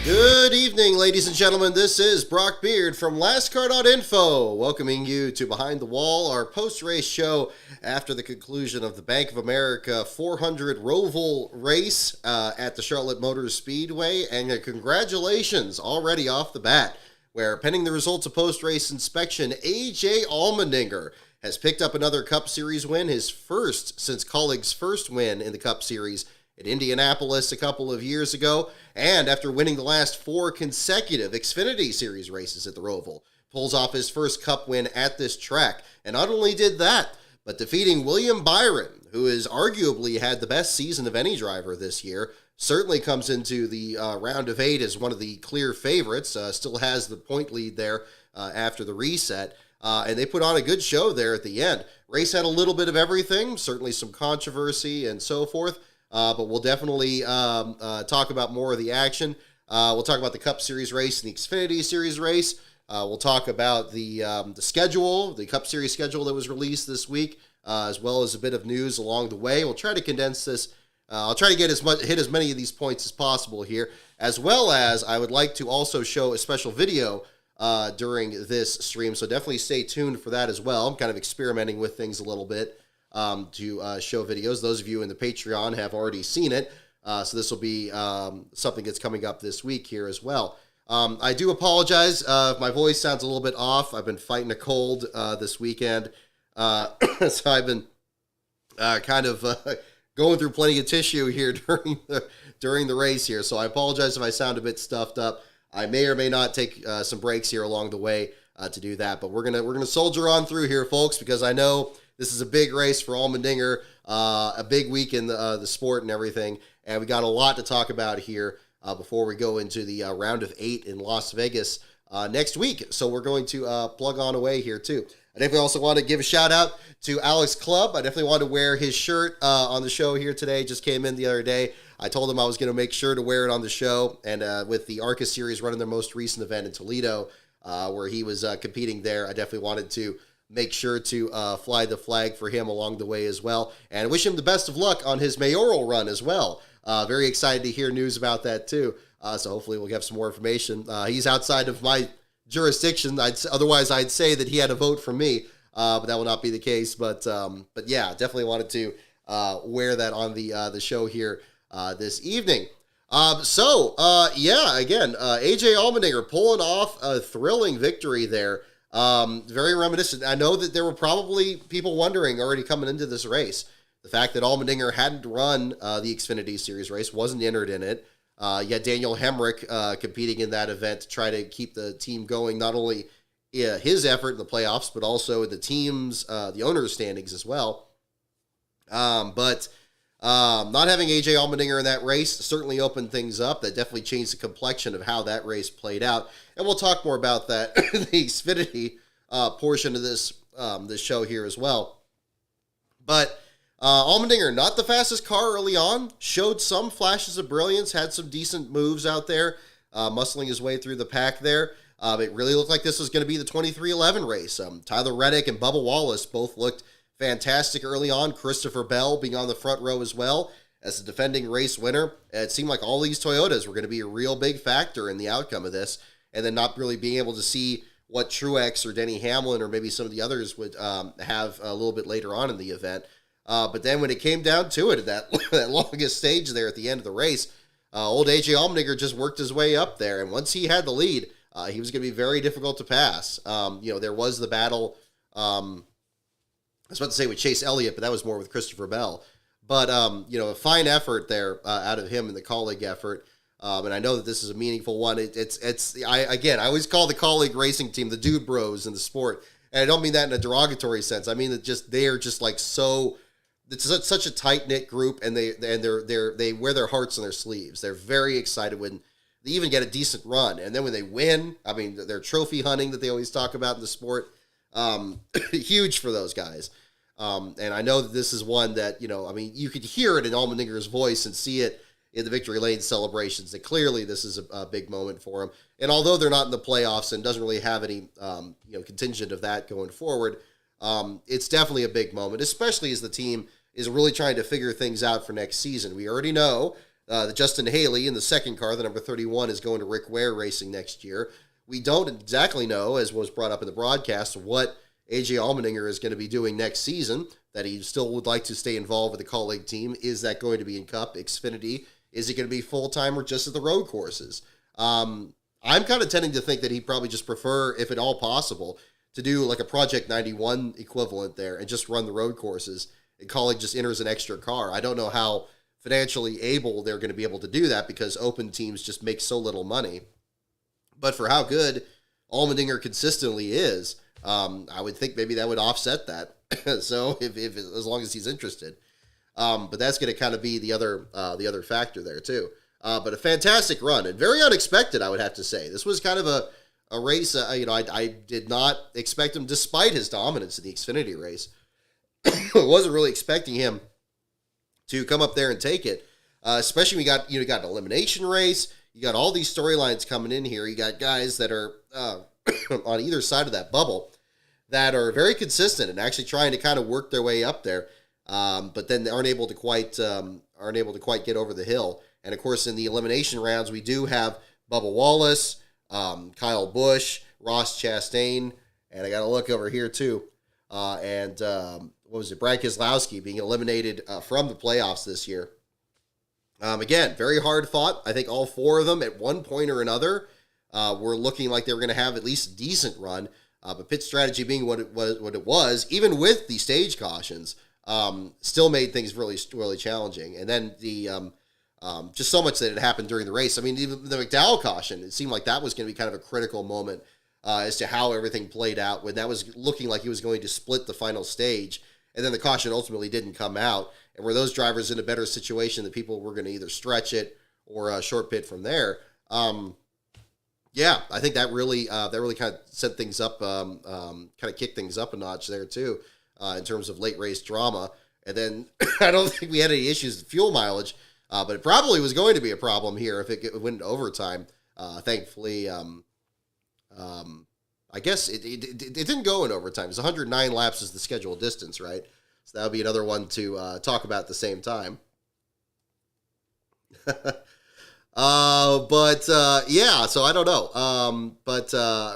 Good evening, ladies and gentlemen. This is Brock Beard from LastCar.info, welcoming you to Behind the Wall, our post-race show after the conclusion of the Bank of America 400 Roval race at the Charlotte Motor Speedway. And congratulations already off the bat, where pending the results of post-race inspection, AJ Allmendinger has picked up another Cup Series win, his first since Kaulig's first win in the Cup Series at Indianapolis a couple of years ago, and after winning the last 4 consecutive Xfinity Series races at the Roval, pulls off his first Cup win at this track. And not only did that, but defeating William Byron, who has arguably had the best season of any driver this year, certainly comes into the round of 8 as one of the clear favorites, still has the point lead there after the reset. And they put on a good show there at the end. Race had a little bit of everything, certainly some controversy and so forth. But we'll definitely talk about more of the action. We'll talk about the Cup Series race and the Xfinity Series race. We'll talk about the schedule, the Cup Series schedule that was released this week, as well as a bit of news along the way. We'll try to condense this. I'll try to hit as many of these points as possible here, as well as I would like to also show a special video during this stream. So definitely stay tuned for that as well. I'm kind of experimenting with things a little bit. To show videos. Those of you in the Patreon have already seen it, so this will be something that's coming up this week here as well. I do apologize if my voice sounds a little bit off. I've been fighting a cold this weekend, so I've been kind of going through plenty of tissue here during the race here, so I apologize if I sound a bit stuffed up. I may or may not take some breaks here along the way to do that, but we're gonna soldier on through here, folks, because I know this is a big race for Allmendinger, a big week in the sport and everything, and we got a lot to talk about here before we go into the round of 8 in Las Vegas next week. So we're going to plug on away here too. I definitely also want to give a shout out to Alex Clubb. I definitely wanted to wear his shirt on the show here today. Just came in the other day. I told him I was going to make sure to wear it on the show, and with the ARCA Series running their most recent event in Toledo, where he was competing there, I definitely wanted to make sure to fly the flag for him along the way as well, and wish him the best of luck on his mayoral run as well. Very excited to hear news about that too, so hopefully we'll get some more information. He's outside of my jurisdiction. Otherwise I'd say that he had a vote for me, but that will not be the case. But yeah, definitely wanted to wear that on the show here this evening. Yeah, again, AJ Allmendinger pulling off a thrilling victory there. Very reminiscent. I know that there were probably people wondering already coming into this race, the fact that Allmendinger hadn't run the Xfinity Series race, wasn't entered in it. Yet Daniel Hemrick competing in that event to try to keep the team going, not only his effort in the playoffs, but also the team's, the owner's standings as well. But not having AJ Allmendinger in that race certainly opened things up. That definitely changed the complexion of how that race played out. And we'll talk more about that in the Xfinity portion of this show here as well. But Allmendinger, not the fastest car early on, showed some flashes of brilliance, had some decent moves out there, muscling his way through the pack there. It really looked like this was going to be the 23-11 race. Tyler Reddick and Bubba Wallace both looked fantastic early on. Christopher Bell being on the front row as well as the defending race winner. It seemed like all these Toyotas were going to be a real big factor in the outcome of this, and then not really being able to see what Truex or Denny Hamlin or maybe some of the others would have a little bit later on in the event. But then when it came down to it, at that longest stage there at the end of the race, old AJ Allmendinger just worked his way up there, and once he had the lead, he was going to be very difficult to pass. There was the battle, I was about to say with Chase Elliott, but that was more with Christopher Bell. But, a fine effort there out of him in the Kaulig effort. And I know that this is a meaningful one. I always call the Kaulig racing team the dude bros in the sport. And I don't mean that in a derogatory sense. I mean that they are just like so, it's such a tight-knit group, and they wear their hearts on their sleeves. They're very excited when they even get a decent run. And then when they win, I mean, their trophy hunting that they always talk about in the sport, huge for those guys. And I know that this is one that, you could hear it in Allmendinger's voice and see it in the Victory Lane celebrations, that clearly this is a big moment for him. And although they're not in the playoffs and doesn't really have any, contingent of that going forward, it's definitely a big moment, especially as the team is really trying to figure things out for next season. We already know The Justin Haley in the second car, the number 31, is going to Rick Ware Racing next year. We don't exactly know, as was brought up in the broadcast, what AJ Allmendinger is going to be doing next season, that he still would like to stay involved with the Kaulig team. Is that going to be in Cup, Xfinity? Is he going to be full-time or just at the road courses? I'm kind of tending to think that he'd probably just prefer, if at all possible, to do like a Project 91 equivalent there and just run the road courses, and Kaulig just enters an extra car. I don't know how financially able they're going to be able to do that because open teams just make so little money. But for how good Allmendinger consistently is, I would think maybe that would offset that. So if as long as he's interested, but that's going to kind of be the other factor there too. But a fantastic run and very unexpected, I would have to say. This was kind of a race. I did not expect him, despite his dominance in the Xfinity race. I wasn't really expecting him to come up there and take it. Especially when you got an elimination race. You got all these storylines coming in here. You got guys that are on either side of that bubble that are very consistent and actually trying to kind of work their way up there, but then they aren't able to quite get over the hill. And of course, in the elimination rounds, we do have Bubba Wallace, Kyle Busch, Ross Chastain, and I got to look over here too. Brad Keselowski being eliminated from the playoffs this year. Again, very hard fought. I think all four of them at one point or another were looking like they were going to have at least a decent run. But pit strategy being what it was, even with the stage cautions, still made things really, really challenging. And then the just so much that had happened during the race. I mean, even the McDowell caution, it seemed like that was going to be kind of a critical moment as to how everything played out when that was looking like he was going to split the final stage. And then the caution ultimately didn't come out. And were those drivers in a better situation that people were going to either stretch it or short pit from there? Yeah, I think that really kind of set things up, kind of kicked things up a notch there too, in terms of late race drama. And then I don't think we had any issues with fuel mileage, but it probably was going to be a problem here if it went into overtime. Thankfully, I guess it didn't go in overtime. It's 109 laps is the scheduled distance, right? So that would be another one to talk about at the same time. Yeah, so I don't know.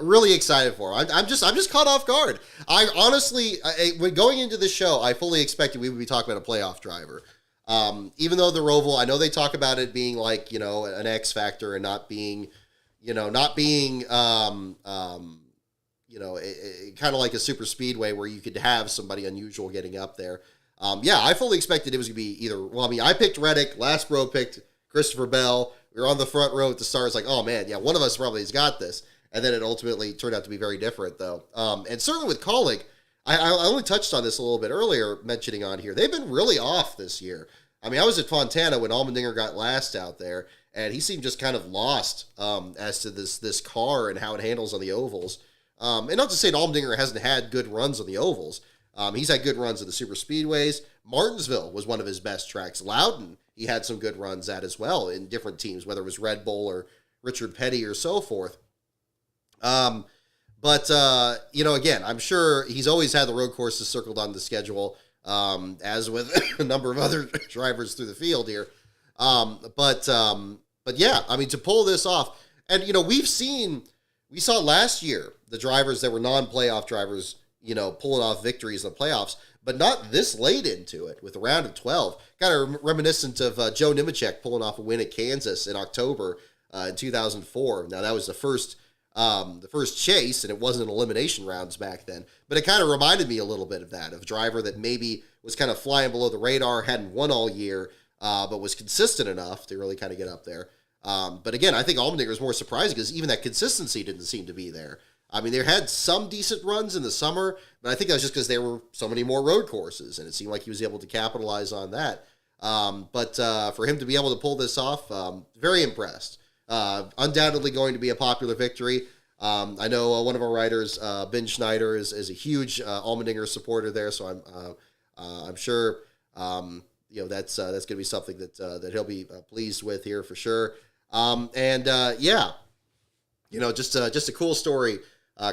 Really excited for him. I'm just caught off guard. I honestly, when going into the show, I fully expected we would be talking about a playoff driver. Even though the Roval, I know they talk about it being like, an X factor and not being kind of like a super speedway where you could have somebody unusual getting up there. Yeah, I fully expected it was going to be either, I picked Reddick, last row picked Christopher Bell. We were on the front row at the start. It's like, oh man, yeah, one of us probably has got this. And then it ultimately turned out to be very different though. And certainly with Kaulig, I only touched on this a little bit earlier, mentioning on here, they've been really off this year. I mean, I was at Fontana when Allmendinger got last out there, and he seemed just kind of lost as to this car and how it handles on the ovals. And not to say that Allmendinger hasn't had good runs on the ovals. He's had good runs at the super speedways. Martinsville was one of his best tracks. Loudon, he had some good runs at as well in different teams, whether it was Red Bull or Richard Petty or so forth. Again, I'm sure he's always had the road courses circled on the schedule, as with a number of other drivers through the field here. But yeah, I mean, to pull this off, and, we saw last year the drivers that were non-playoff drivers, pulling off victories in the playoffs, but not this late into it with a round of 12. Kind of reminiscent of Joe Nemechek pulling off a win at Kansas in October in 2004. Now, that was the first chase, and it wasn't elimination rounds back then. But it kind of reminded me a little bit of that, of a driver that maybe was kind of flying below the radar, hadn't won all year, but was consistent enough to really kind of get up there. But again, I think Allmendinger is more surprising because even that consistency didn't seem to be there. I mean, they had some decent runs in the summer, but I think that was just because there were so many more road courses, and it seemed like he was able to capitalize on that. But for him to be able to pull this off, very impressed. Undoubtedly going to be a popular victory. I know one of our writers, Ben Schneider, is a huge Allmendinger supporter there, so I'm sure that's going to be something that he'll be pleased with here for sure. Just a cool story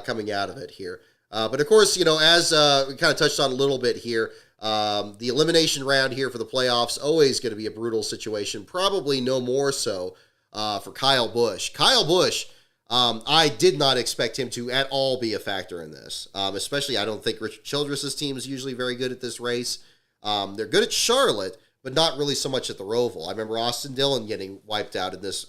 coming out of it here. But of course, as we kind of touched on a little bit here, The elimination round here for the playoffs, always going to be a brutal situation. Probably no more so for Kyle Busch. Kyle Busch, I did not expect him to at all be a factor in this. Especially, I don't think Richard Childress's team is usually very good at this race. They're good at Charlotte, but not really so much at the Roval. I remember Austin Dillon getting wiped out in this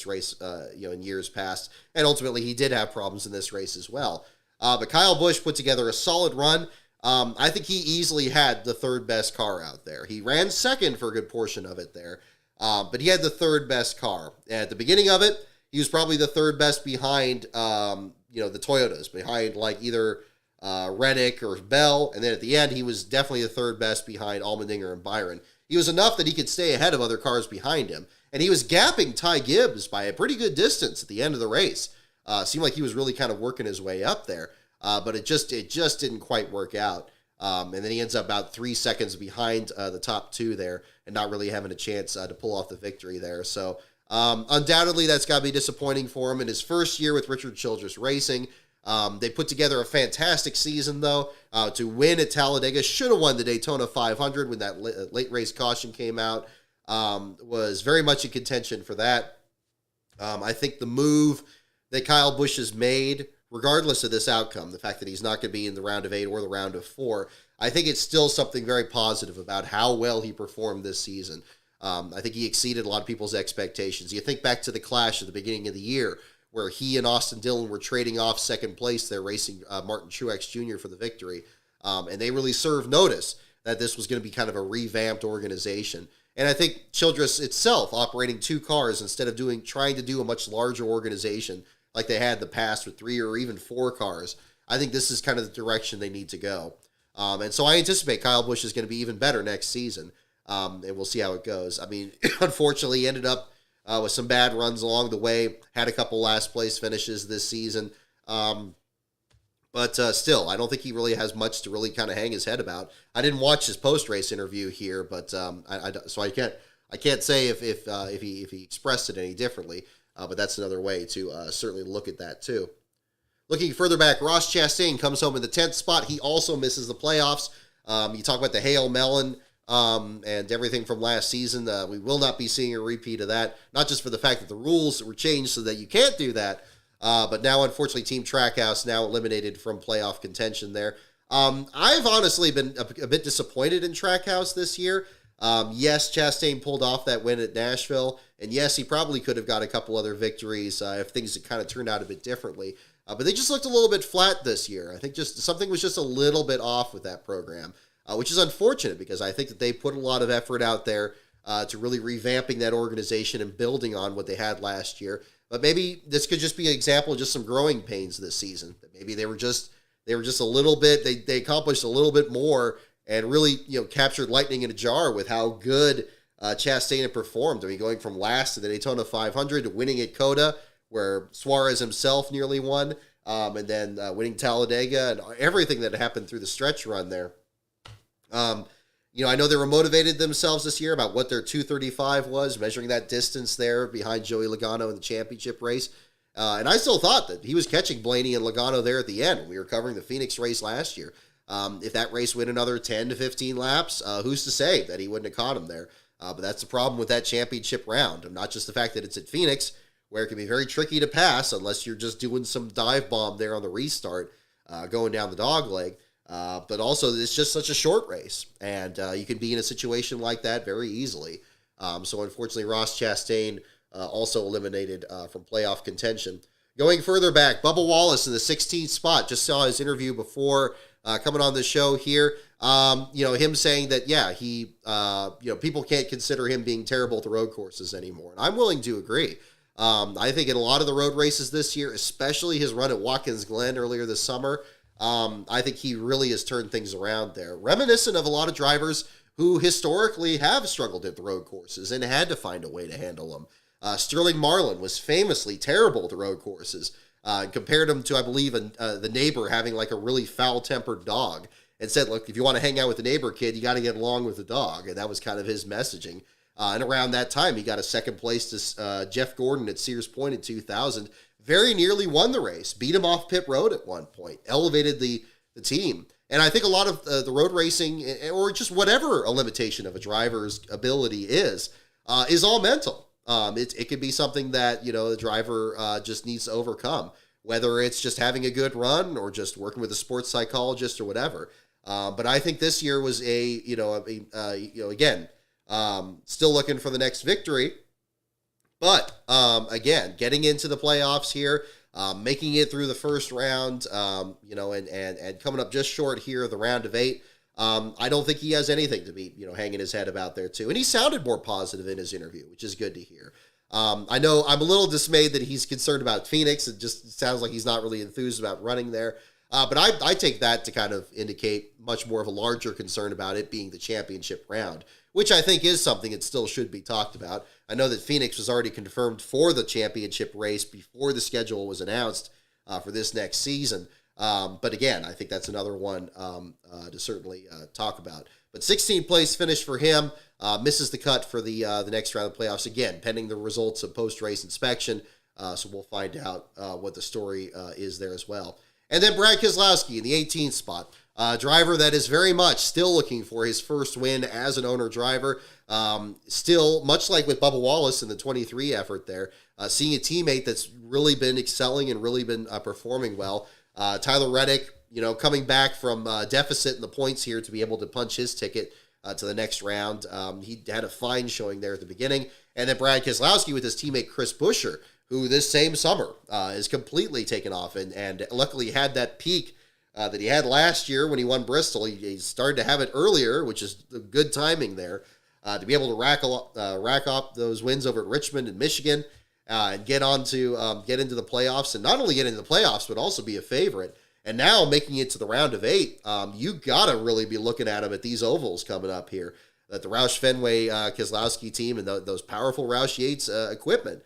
race, in years past, and ultimately he did have problems in this race as well. But Kyle Busch put together a solid run. I think he easily had the third best car out there. He ran second for a good portion of it there, but he had the third best car. At the beginning of it, he was probably the third best behind, the Toyotas, behind like either Reddick or Bell, and then at the end, he was definitely the third best behind Allmendinger and Byron. He was enough that he could stay ahead of other cars behind him, and he was gapping Ty Gibbs by a pretty good distance at the end of the race. Seemed like he was really kind of working his way up there, but it just didn't quite work out. And then he ends up about 3 seconds behind the top two there, and not really having a chance to pull off the victory there. So undoubtedly, that's got to be disappointing for him in his first year with Richard Childress Racing. They put together a fantastic season, though, to win at Talladega. Should have won the Daytona 500 when that late race caution came out. Was very much in contention for that. I think the move that Kyle Busch has made, regardless of this outcome, the fact that he's not going to be in the round of 8 or the round of 4, I think it's still something very positive about how well he performed this season. I think he exceeded a lot of people's expectations. You think back to the clash at the beginning of the year, where he and Austin Dillon were trading off second place there, racing Martin Truex Jr. for the victory. And they really served notice that this was going to be kind of a revamped organization. And I think Childress itself, operating 2 cars instead of trying to do a much larger organization like they had in the past with 3 or even 4 cars, I think this is kind of the direction they need to go. And so I anticipate Kyle Busch is going to be even better next season. And we'll see how it goes. I mean, unfortunately, he ended up with some bad runs along the way, had a couple last place finishes this season. But still, I don't think he really has much to really kind of hang his head about. I didn't watch his post-race interview here, but so I can't say if he expressed it any differently. But that's another way to certainly look at that too. Looking further back, Ross Chastain comes home in the 10th spot. He also misses the playoffs. You talk about the Hail Melon and everything from last season. We will not be seeing a repeat of that, not just for the fact that the rules were changed so that you can't do that, but now, unfortunately, Team Trackhouse now eliminated from playoff contention there. I've honestly been a bit disappointed in Trackhouse this year. Yes, Chastain pulled off that win at Nashville, and yes, he probably could have got a couple other victories if things had kind of turned out a bit differently. But they just looked a little bit flat this year. I think just something was just a little bit off with that program, which is unfortunate because I think that they put a lot of effort out there to really revamping that organization and building on what they had last year. But maybe this could just be an example of just some growing pains this season. Maybe they were just a little bit, they accomplished a little bit more and really, captured lightning in a jar with how good Chastain had performed. I mean, going from last to the Daytona 500 to winning at Coda, where Suarez himself nearly won, and then winning Talladega and everything that happened through the stretch run there. I know they were motivated themselves this year about what their 235 was, measuring that distance there behind Joey Logano in the championship race. And I still thought that he was catching Blaney and Logano there at the end when we were covering the Phoenix race last year. If that race went another 10 to 15 laps, who's to say that he wouldn't have caught him there? But that's the problem with that championship round. And not just the fact that it's at Phoenix, where it can be very tricky to pass unless you're just doing some dive bomb there on the restart, going down the dog leg. But also, it's just such a short race, and you can be in a situation like that very easily. So unfortunately, Ross Chastain also eliminated from playoff contention. Going further back, Bubba Wallace in the 16th spot. Just saw his interview before coming on the show here. Him saying that, he, people can't consider him being terrible at the road courses anymore. And I'm willing to agree. I think in a lot of the road races this year, especially his run at Watkins Glen earlier this summer, I think he really has turned things around there. Reminiscent of a lot of drivers who historically have struggled at the road courses and had to find a way to handle them. Sterling Marlin was famously terrible at the road courses. Compared him to, I believe, the neighbor having like a really foul-tempered dog, and said, look, if you want to hang out with the neighbor kid, you got to get along with the dog. And that was kind of his messaging. And around that time, he got a second place to Jeff Gordon at Sears Point in 2000. Very nearly won the race, beat him off pit road at one point, elevated the team. And I think a lot of the road racing, or just whatever a limitation of a driver's ability is all mental. It could be something that, the driver just needs to overcome, whether it's just having a good run or just working with a sports psychologist or whatever. But I think this year was again, still looking for the next victory. But again, getting into the playoffs here, making it through the first round, and coming up just short here of the round of 8. I don't think he has anything to be, hanging his head about there too. And he sounded more positive in his interview, which is good to hear. I know I'm a little dismayed that he's concerned about Phoenix. It just sounds like he's not really enthused about running there. But I take that to kind of indicate much more of a larger concern about it being the championship round, which I think is something that still should be talked about. I know that Phoenix was already confirmed for the championship race before the schedule was announced for this next season. But again, I think that's another one to certainly talk about. But 16th place finish for him, misses the cut for the next round of playoffs, again, pending the results of post-race inspection. So we'll find out what the story is there as well. And then Brad Keselowski in the 18th spot. Driver that is very much still looking for his first win as an owner driver. Still, much like with Bubba Wallace in the 23 effort there, seeing a teammate that's really been excelling and really been performing well. Tyler Reddick, coming back from deficit in the points here to be able to punch his ticket to the next round. He had a fine showing there at the beginning. And then Brad Keselowski with his teammate Chris Buescher, who this same summer is completely taken off and luckily had that peak that he had last year when he won Bristol. He started to have it earlier, which is good timing there, to be able to rack up those wins over at Richmond and Michigan and get into the playoffs, and not only get into the playoffs, but also be a favorite. And now making it to the round of 8, you got to really be looking at him at these ovals coming up here. That the Roush Fenway Keselowski team and those powerful Roush Yates equipment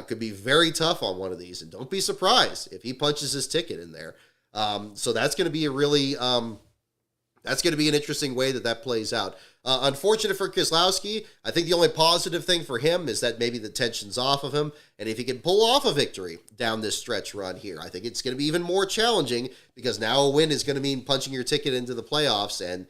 could be very tough on one of these. And don't be surprised if he punches his ticket in there. So that's going to be that's going to be an interesting way that plays out. Unfortunate for Keselowski. I think the only positive thing for him is that maybe the tension's off of him. And if he can pull off a victory down this stretch run here, I think it's going to be even more challenging, because now a win is going to mean punching your ticket into the playoffs. And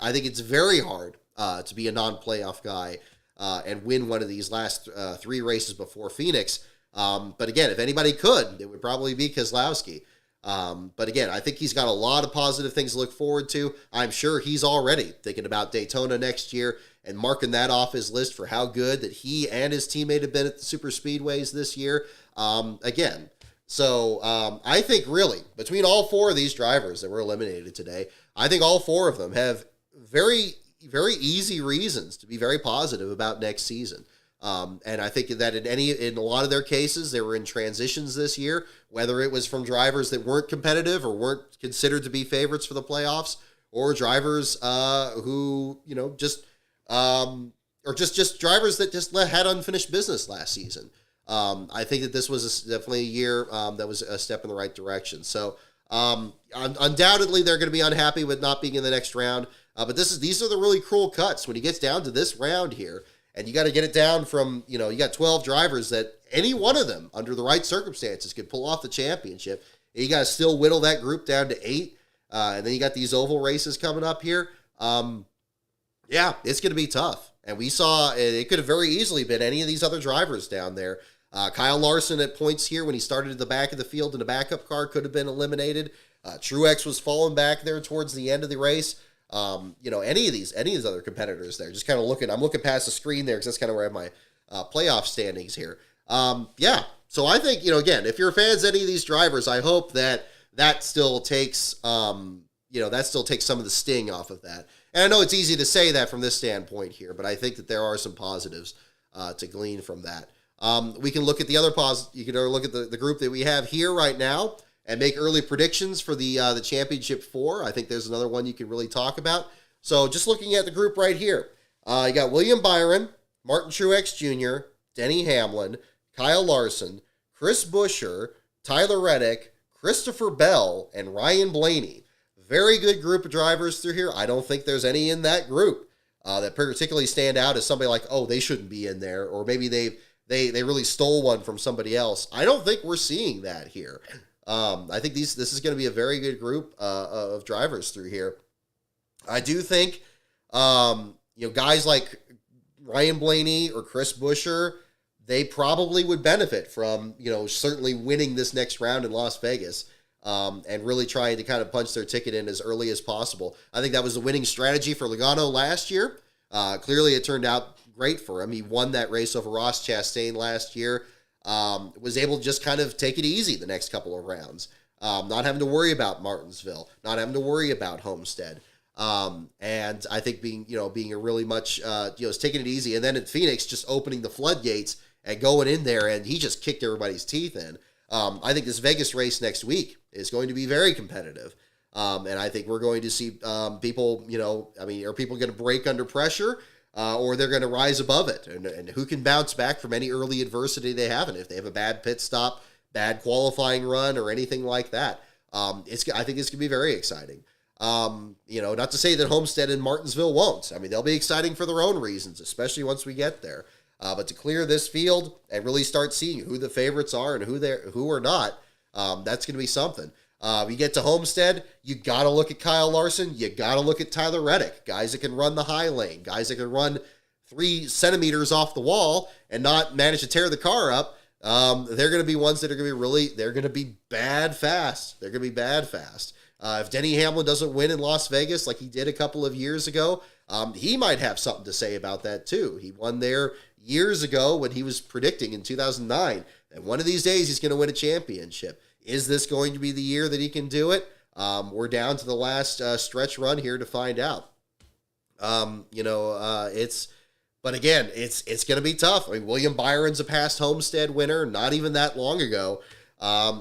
I think it's very hard to be a non-playoff guy and win one of these last 3 races before Phoenix. But again, if anybody could, it would probably be Keselowski. But again, I think he's got a lot of positive things to look forward to. I'm sure he's already thinking about Daytona next year and marking that off his list for how good that he and his teammate have been at the super speedways this year. Again, so I think really between all 4 of these drivers that were eliminated today, I think all 4 of them have very, very easy reasons to be very positive about next season. And I think that in a lot of their cases, they were in transitions this year, whether it was from drivers that weren't competitive or weren't considered to be favorites for the playoffs, or drivers who, just drivers that just had unfinished business last season. I think that this was definitely a year that was a step in the right direction. So undoubtedly, they're going to be unhappy with not being in the next round. But these are the really cruel cuts when he gets down to this round here. And you got to get it down from, you got 12 drivers that any one of them, under the right circumstances, could pull off the championship. And you got to still whittle that group down to 8. And then you got these oval races coming up here. Yeah, it's going to be tough. And we saw it could have very easily been any of these other drivers down there. Kyle Larson at points here when he started at the back of the field in a backup car could have been eliminated. Truex was falling back there towards the end of the race. Any of these other competitors there, just kind of I'm looking past the screen there because that's kind of where I have my playoff standings here. So I think, again, if you're fans of any of these drivers, I hope that still takes, some of the sting off of that. And I know it's easy to say that from this standpoint here, but I think that there are some positives to glean from that. We can look at the other you can look at the group that we have here right now and make early predictions for the championship 4. I think there's another one you can really talk about. So just looking at the group right here, you got William Byron, Martin Truex Jr., Denny Hamlin, Kyle Larson, Chris Buescher, Tyler Reddick, Christopher Bell, and Ryan Blaney. Very good group of drivers through here. I don't think there's any in that group that particularly stand out as somebody like, oh, they shouldn't be in there, or maybe they really stole one from somebody else. I don't think we're seeing that here. I think this is going to be a very good group of drivers through here. I do think, guys like Ryan Blaney or Chris Buescher, they probably would benefit from, certainly winning this next round in Las Vegas and really trying to kind of punch their ticket in as early as possible. I think that was the winning strategy for Logano last year. Clearly, it turned out great for him. He won that race over Ross Chastain last year. Was able to just kind of take it easy the next couple of rounds. Not having to worry about Martinsville, not having to worry about Homestead. And I think being a really much, taking it easy. And then at Phoenix, just opening the floodgates and going in there, and he just kicked everybody's teeth in. I think this Vegas race next week is going to be very competitive. And I think we're going to see people, are people going to break under pressure or they're going to rise above it? And who can bounce back from any early adversity they have? And if they have a bad pit stop, bad qualifying run, or anything like that, I think it's going to be very exciting. Not to say that Homestead and Martinsville won't. I mean, they'll be exciting for their own reasons, especially once we get there. But to clear this field and really start seeing who the favorites are and who are not, that's going to be something. You get to Homestead, you got to look at Kyle Larson. You got to look at Tyler Reddick, guys that can run the high lane, guys that can run 3 centimeters off the wall and not manage to tear the car up. They're going to be ones that are going to be they're going to be bad fast. They're going to be bad fast. If Denny Hamlin doesn't win in Las Vegas like he did a couple of years ago, he might have something to say about that too. He won there years ago when he was predicting in 2009 that one of these days he's going to win a championship. Is this going to be the year that he can do it? We're down to the last stretch run here to find out. But again, it's going to be tough. I mean, William Byron's a past Homestead winner, not even that long ago.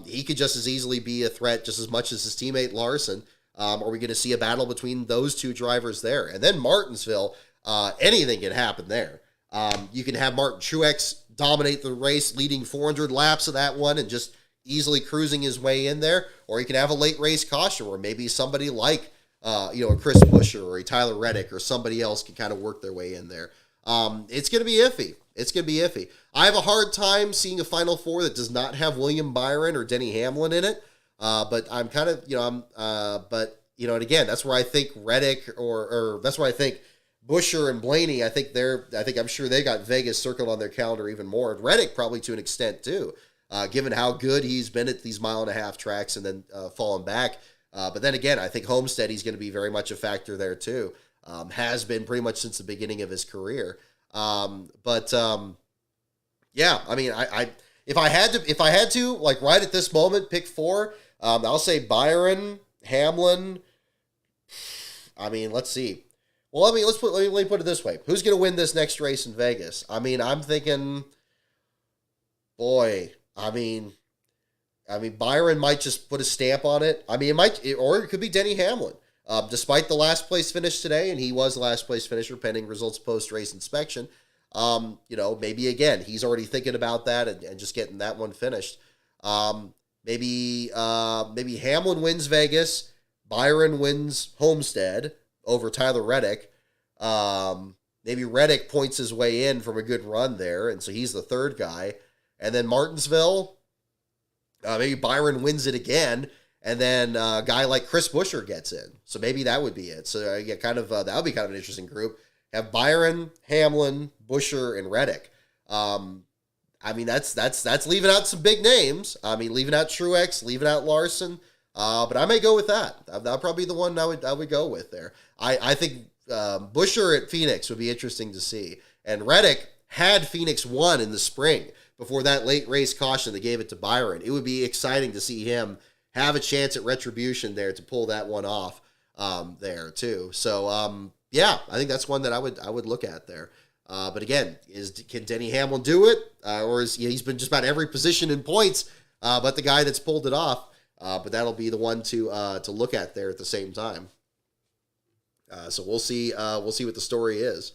He could just as easily be a threat just as much as his teammate Larson. Are we going to see a battle between those two drivers there? And then Martinsville, anything can happen there. You can have Martin Truex dominate the race, leading 400 laps of that one and just easily cruising his way in there. Or you can have a late race caution where maybe somebody like, a Chris Buescher or a Tyler Reddick or somebody else can kind of work their way in there. It's going to be iffy. It's going to be iffy. I have a hard time seeing a Final Four that does not have William Byron or Denny Hamlin in it. But I'm kind of, and again, that's where I think Reddick or that's where I think Buescher and Blaney, I'm sure they got Vegas circled on their calendar even more. And Reddick probably to an extent too, given how good he's been at these 1.5 mile tracks and then falling back. But then again, I think Homestead, he's going to be very much a factor there too. Has been pretty much since the beginning of his career. I mean, if I had to, like right at this moment, pick 4, I'll say Byron, Hamlin. I mean, let's see. Well, let me put it this way. Who's going to win this next race in Vegas? I mean, I'm thinking, Byron might just put a stamp on it. I mean, or it could be Denny Hamlin. Despite the last place finish today, and he was the last place finisher pending results post-race inspection, maybe again, he's already thinking about that and just getting that one finished. Maybe Hamlin wins Vegas, Byron wins Homestead over Tyler Reddick. Maybe Reddick points his way in from a good run there, and so he's the third guy. And then Martinsville, maybe Byron wins it again, and then a guy like Chris Buescher gets in. So maybe that would be it. So that would be kind of an interesting group. Have Byron, Hamlin, Buescher, and Reddick. That's leaving out some big names. I mean, leaving out Truex, leaving out Larson. But I may go with that. That'll probably be the one I would go with there. I think Buescher at Phoenix would be interesting to see. And Reddick had Phoenix won in the spring before that late race caution that gave it to Byron. It would be exciting to see him have a chance at retribution there to pull that one off there too. So I think that's one that I would look at there. But again, can Denny Hamlin do it? Or he's been just about every position in points, but the guy that's pulled it off. But that'll be the one to look at there at the same time. So we'll see what the story is.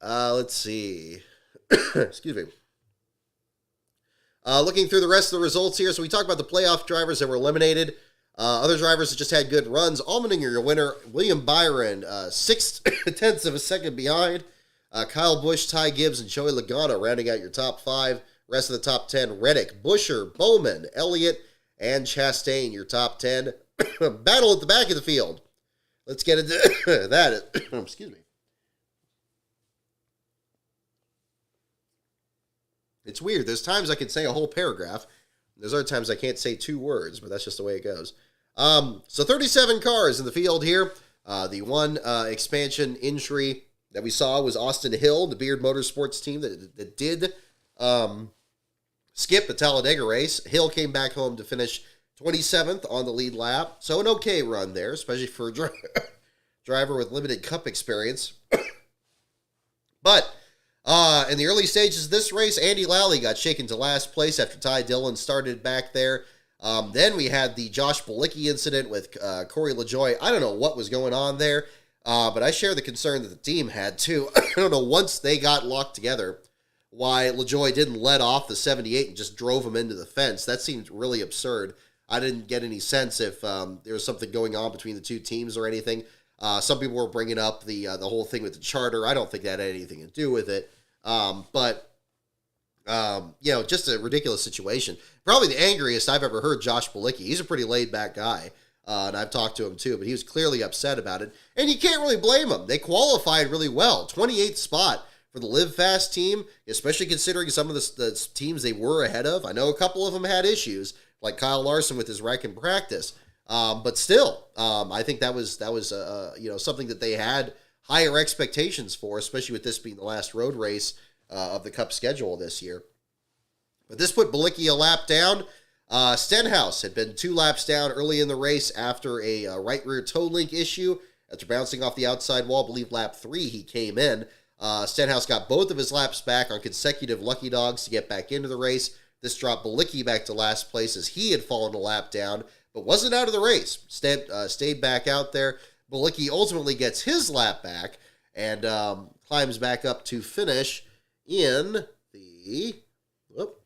Let's see. Excuse me. Looking through the rest of the results here. So we talked about the playoff drivers that were eliminated. Other drivers that just had good runs. Allmendinger, your winner. William Byron, 6/10 of a second behind. Kyle Busch, Ty Gibbs, and Joey Logano rounding out your top 5. Rest of the top 10, Reddick, Busher, Bowman, Elliott, and Chastain, your top 10. Battle at the back of the field. Let's get into that. Excuse me. It's weird. There's times I can say a whole paragraph. There's other times I can't say 2 words, but that's just the way it goes. So 37 cars in the field here. The one expansion entry that we saw was Austin Hill, the Beard Motorsports team that did skip the Talladega race. Hill came back home to finish 27th on the lead lap. So an okay run there, especially for a driver with limited Cup experience. But in the early stages of this race, Andy Lally got shaken to last place after Ty Dillon started back there. Then we had the Josh Bilicki incident with Corey LaJoie. I don't know what was going on there, but I share the concern that the team had too. I don't know, once they got locked together, why LaJoie didn't let off the 78 and just drove him into the fence. That seemed really absurd. I didn't get any sense if there was something going on between the two teams or anything. Some people were bringing up the whole thing with the charter. I don't think that had anything to do with it. But just a ridiculous situation. Probably the angriest I've ever heard Josh Bilicki. He's a pretty laid-back guy, and I've talked to him too, but he was clearly upset about it. And you can't really blame him. They qualified really well. 28th spot for the Live Fast team, especially considering some of the teams they were ahead of. I know a couple of them had issues, like Kyle Larson with his wreck in practice. But still, I think that was something that they had higher expectations for, especially with this being the last road race of the Cup schedule this year. But this put Bilicki a lap down. Stenhouse had been 2 laps down early in the race after a right rear toe link issue. After bouncing off the outside wall, I believe lap 3 he came in. Stenhouse got both of his laps back on consecutive lucky dogs to get back into the race. This dropped Bilicki back to last place as he had fallen a lap down, but wasn't out of the race. Stayed back out there. Bilicki ultimately gets his lap back and climbs back up to finish in the...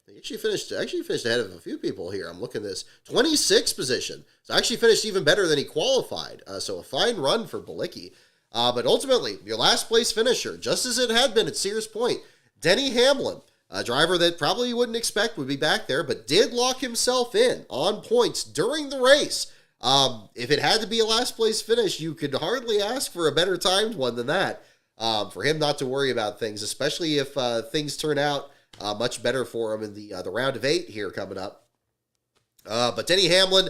He actually finished ahead of a few people here. I'm looking at this. 26th position. So actually finished even better than he qualified. So a fine run for Bilicki. But ultimately, your last place finisher, just as it had been at Sears Point, Denny Hamlin, a driver that probably you wouldn't expect would be back there, but did lock himself in on points during the race. If it had to be a last place finish, you could hardly ask for a better timed one than that. For him not to worry about things, especially if things turn out much better for him in the round of 8 here coming up. But Denny Hamlin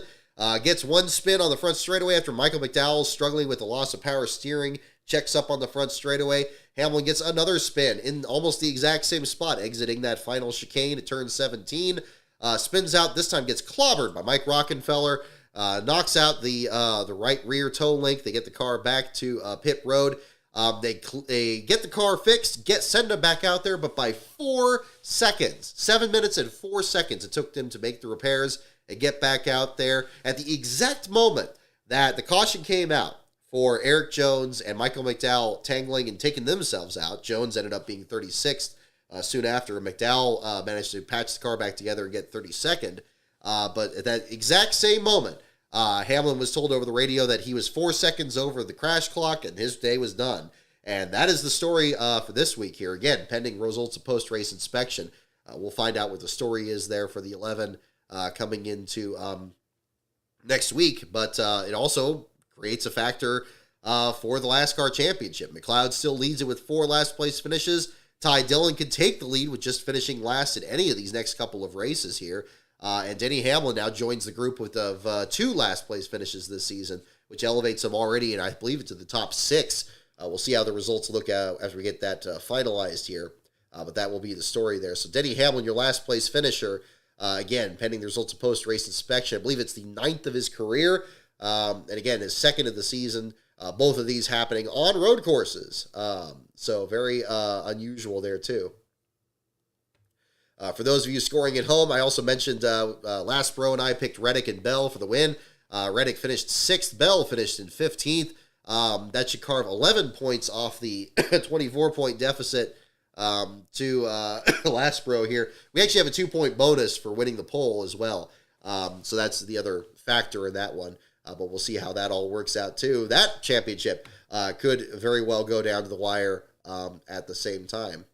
gets one spin on the front straightaway after Michael McDowell, struggling with the loss of power steering, checks up on the front straightaway. Hamlin gets another spin in almost the exact same spot, exiting that final chicane at turn 17. Spins out, this time gets clobbered by Mike Rockenfeller, knocks out the right rear toe link. They get the car back to pit road. They get the car fixed, send them back out there, but by 4 seconds, 7 minutes and 4 seconds, it took them to make the repairs and get back out there. At the exact moment that the caution came out for Eric Jones and Michael McDowell tangling and taking themselves out, Jones ended up being 36th soon after. McDowell managed to patch the car back together and get 32nd. But at that exact same moment, Hamlin was told over the radio that he was 4 seconds over the crash clock and his day was done. And that is the story for this week here. Again, pending results of post-race inspection. We'll find out what the story is there for the 11 coming into next week. But it also creates a factor for the last car championship. McLeod still leads it with 4 last-place finishes. Ty Dillon can take the lead with just finishing last at any of these next couple of races here. And Denny Hamlin now joins the group of 2 last-place finishes this season, which elevates him already, and I believe it's to the top 6. We'll see how the results look after we get that finalized here, but that will be the story there. So Denny Hamlin, your last-place finisher, again, pending the results of post-race inspection. I believe it's the 9th of his career, and again, his 2nd of the season. Both of these happening on road courses, so very unusual there, too. For those of you scoring at home, I also mentioned Laspro and I picked Reddick and Bell for the win. Reddick finished 6th. Bell finished in 15th. That should carve 11 points off the 24-point deficit to Laspro here. We actually have a 2-point bonus for winning the poll as well. So that's the other factor in that one. But we'll see how that all works out, too. That championship could very well go down to the wire at the same time.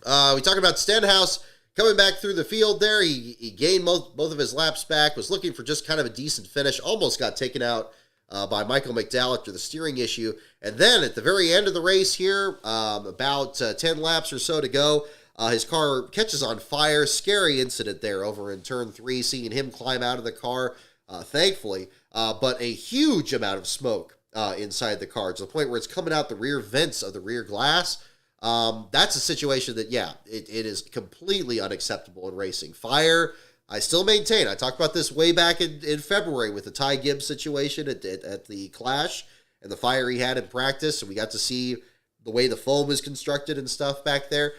We talk about Stenhouse Coming back through the field there, he gained both of his laps back, was looking for just kind of a decent finish, almost got taken out by Michael McDowell after the steering issue. And then at the very end of the race here, about 10 laps or so to go, his car catches on fire. Scary incident there over in turn 3, seeing him climb out of the car, thankfully. But a huge amount of smoke inside the car to the point where it's coming out the rear vents of the rear glass. That's a situation that, it is completely unacceptable in racing. Fire, I still maintain, I talked about this way back in February with the Ty Gibbs situation at the Clash and the fire he had in practice, and we got to see the way the foam is constructed and stuff back there.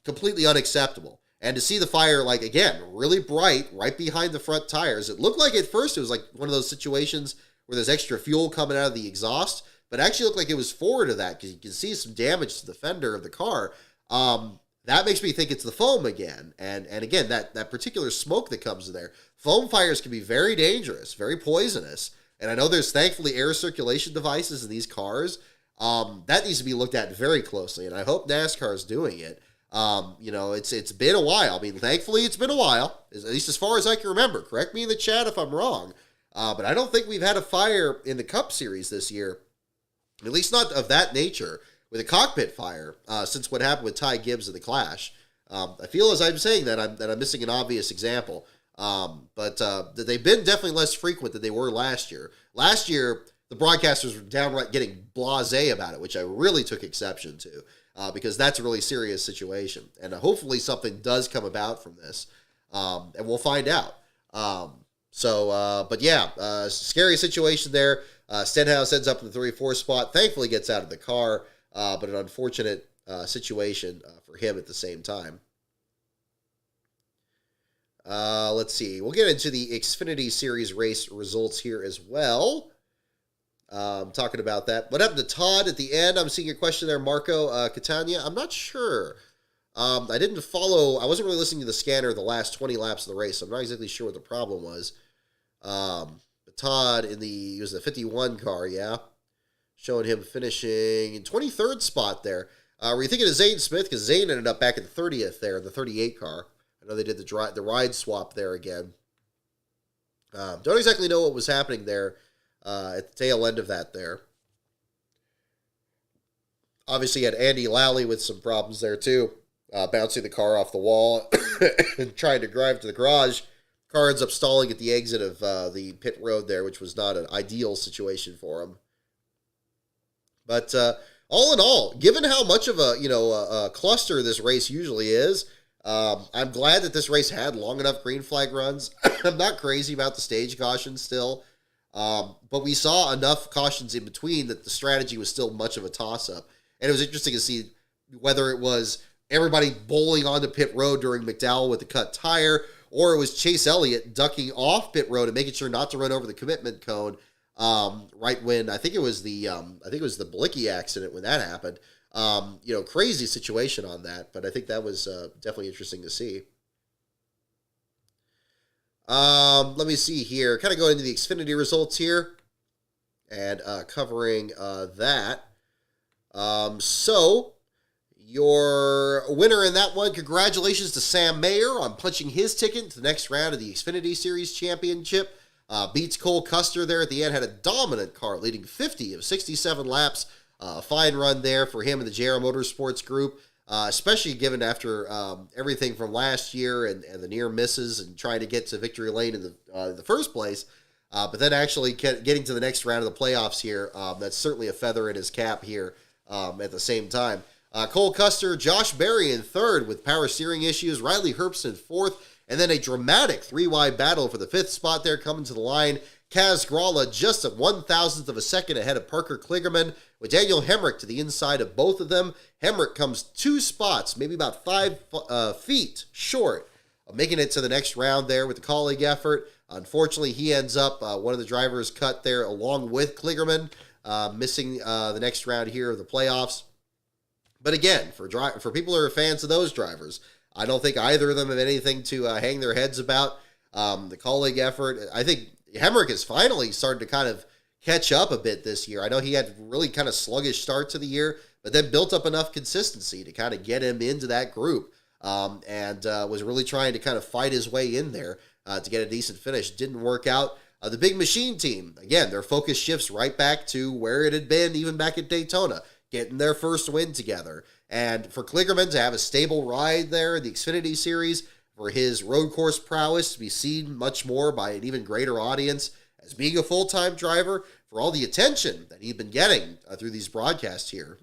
Completely unacceptable. And to see the fire, like, again, really bright, right behind the front tires, it looked like at first it was like one of those situations where there's extra fuel coming out of the exhaust, but it actually looked like it was forward of that because you can see some damage to the fender of the car. That makes me think it's the foam again. And again, that particular smoke that comes in there. Foam fires can be very dangerous, very poisonous. And I know there's thankfully air circulation devices in these cars. That needs to be looked at very closely, and I hope NASCAR is doing it. It's been a while. I mean, thankfully it's been a while, at least as far as I can remember. Correct me in the chat if I'm wrong. But I don't think we've had a fire in the Cup Series this year, at least not of that nature, with a cockpit fire, since what happened with Ty Gibbs in the Clash. I feel as I'm saying that I'm missing an obvious example. But they've been definitely less frequent than they were last year. Last year, the broadcasters were downright getting blasé about it, which I really took exception to, because that's a really serious situation. And hopefully something does come about from this, and we'll find out. Scary situation there. Stenhouse ends up in the 3-4 spot, thankfully gets out of the car, but an unfortunate situation for him at the same time. Let's see. We'll get into the Xfinity Series race results here as well. Talking about that. What happened to Todd at the end? I'm seeing a question there, Marco Catania. I'm not sure. I didn't follow. I wasn't really listening to the scanner the last 20 laps of the race, so I'm not exactly sure what the problem was. But Todd he was the 51 car, yeah. Showing him finishing in 23rd spot there. Were you thinking of Zane Smith? Because Zane ended up back in 30th there in the 38 car. I know they did the ride swap there again. Don't exactly know what was happening there at the tail end of that there. Obviously, you had Andy Lally with some problems there too, bouncing the car off the wall and trying to drive to the garage. Car ends up stalling at the exit of the pit road there, which was not an ideal situation for him. But all in all, given how much of a cluster this race usually is, I'm glad that this race had long enough green flag runs. I'm not crazy about the stage cautions still. But we saw enough cautions in between that the strategy was still much of a toss-up. And it was interesting to see whether it was everybody bowling onto pit road during McDowell with the cut tire, or it was Chase Elliott ducking off pit road and making sure not to run over the commitment cone. Right when I think it was the Blicky accident when that happened. Crazy situation on that, but I think that was definitely interesting to see. Let me see here. Kind of going into the Xfinity results here and covering that. So your winner in that one, congratulations to Sam Mayer on punching his ticket into the next round of the Xfinity Series Championship. Beats Cole Custer there at the end, had a dominant car leading 50 of 67 laps. Fine run there for him and the JR Motorsports Group, especially given after everything from last year and the near misses and trying to get to victory lane in the first place. But then actually getting to the next round of the playoffs here, that's certainly a feather in his cap here at the same time. Cole Custer, Josh Berry in third with power steering issues, Riley Herbst in fourth, and then a dramatic three-wide battle for the fifth spot there coming to the line. Kaz Gralla just at 1,000th of a second ahead of Parker Kligerman, with Daniel Hemrick to the inside of both of them. Hemrick comes 2 spots, maybe about 5 feet short of making it to the next round there with the colleague effort. Unfortunately, he ends up, one of the drivers cut there along with Kligerman, missing the next round here of the playoffs. But again, for people who are fans of those drivers, I don't think either of them have anything to hang their heads about. The colleague effort, I think Hemrick is finally starting to kind of catch up a bit this year. I know he had really kind of sluggish start to the year, but then built up enough consistency to kind of get him into that group. and was really trying to kind of fight his way in there to get a decent finish. Didn't work out. The Big Machine team, again, their focus shifts right back to where it had been even back at Daytona, getting their first win together. And for Kligerman to have a stable ride there in the Xfinity Series, for his road course prowess to be seen much more by an even greater audience as being a full-time driver, for all the attention that he'd been getting through these broadcasts here,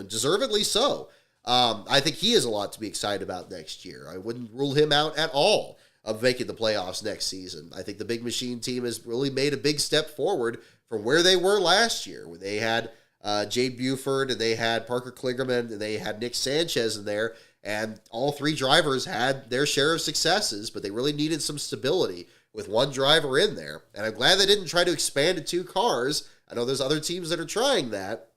deservedly so. I think he has a lot to be excited about next year. I wouldn't rule him out at all of making the playoffs next season. I think the Big Machine team has really made a big step forward from where they were last year, where they had Jade Buford and they had Parker Kligerman and they had Nick Sanchez in there, and all three drivers had their share of successes, but they really needed some stability with one driver in there. And I'm glad they didn't try to expand to two cars. I know there's other teams that are trying that,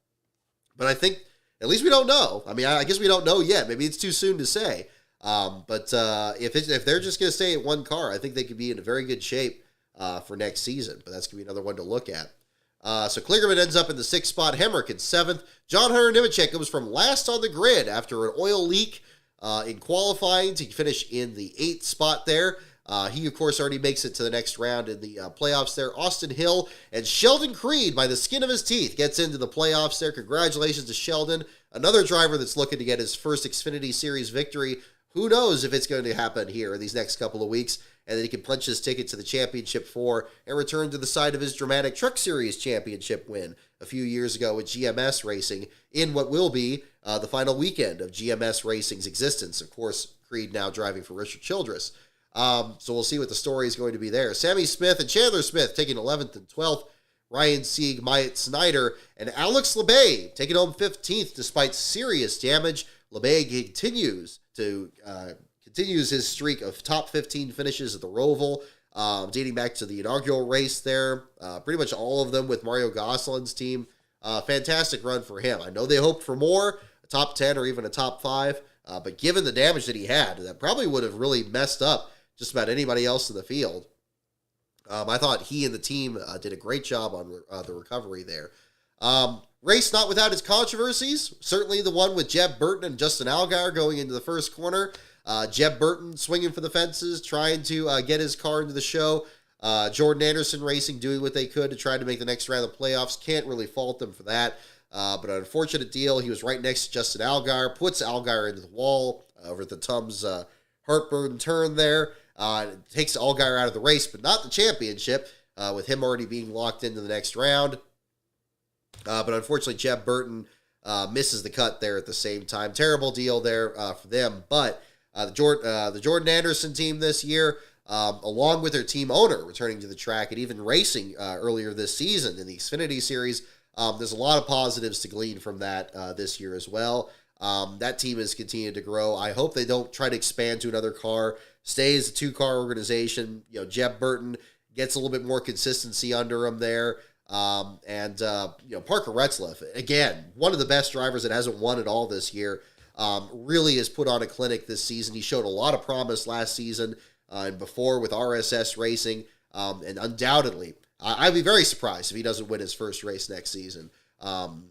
but I think at least we don't know. I mean, I guess we don't know yet. Maybe it's too soon to say. But if they're just going to stay at one car, I think they could be in a very good shape for next season. But that's going to be another one to look at. So Kligerman ends up in the 6th spot, Hemrick in 7th. John Hunter Nemechek comes from last on the grid after an oil leak in qualifying to finish in the 8th spot there. He, of course, already makes it to the next round in the playoffs there. Austin Hill and Sheldon Creed, by the skin of his teeth, gets into the playoffs there. Congratulations to Sheldon, another driver that's looking to get his first Xfinity Series victory. Who knows if it's going to happen here in these next couple of weeks, and then he can punch his ticket to the Championship 4 and return to the side of his dramatic Truck Series championship win a few years ago with GMS Racing in what will be the final weekend of GMS Racing's existence. Of course, Creed now driving for Richard Childress. So we'll see what the story is going to be there. Sammy Smith and Chandler Smith taking 11th and 12th. Ryan Sieg, Myatt Snyder, and Alex Lebay taking home 15th despite serious damage. Lebay continues his streak of top 15 finishes at the Roval, dating back to the inaugural race there. Pretty much all of them with Mario Gosselin's team. Fantastic run for him. I know they hoped for more, a top 10 or even a top 5, but given the damage that he had, that probably would have really messed up just about anybody else in the field. I thought he and the team did a great job on the recovery there. Race not without its controversies. Certainly the one with Jeb Burton and Justin Allgaier going into the first corner. Jeb Burton swinging for the fences, trying to get his car into the show. Jordan Anderson Racing doing what they could to try to make the next round of the playoffs. Can't really fault them for that. But an unfortunate deal. He was right next to Justin Allgaier, puts Allgaier into the wall over at the Tums heartburn turn there. Takes Allgaier out of the race, but not the championship, with him already being locked into the next round. But unfortunately, Jeb Burton misses the cut there at the same time. Terrible deal there for them. But the Jordan Anderson team this year, along with their team owner returning to the track and even racing earlier this season in the Xfinity Series, there's a lot of positives to glean from that this year as well. That team has continued to grow. I hope they don't try to expand to another car, stay as a two-car organization. Jeb Burton gets a little bit more consistency under him there. Parker Retzlaff, again, one of the best drivers that hasn't won at all this year, really has put on a clinic this season. He showed a lot of promise last season and before with RSS Racing, and undoubtedly, I'd be very surprised if he doesn't win his first race next season. That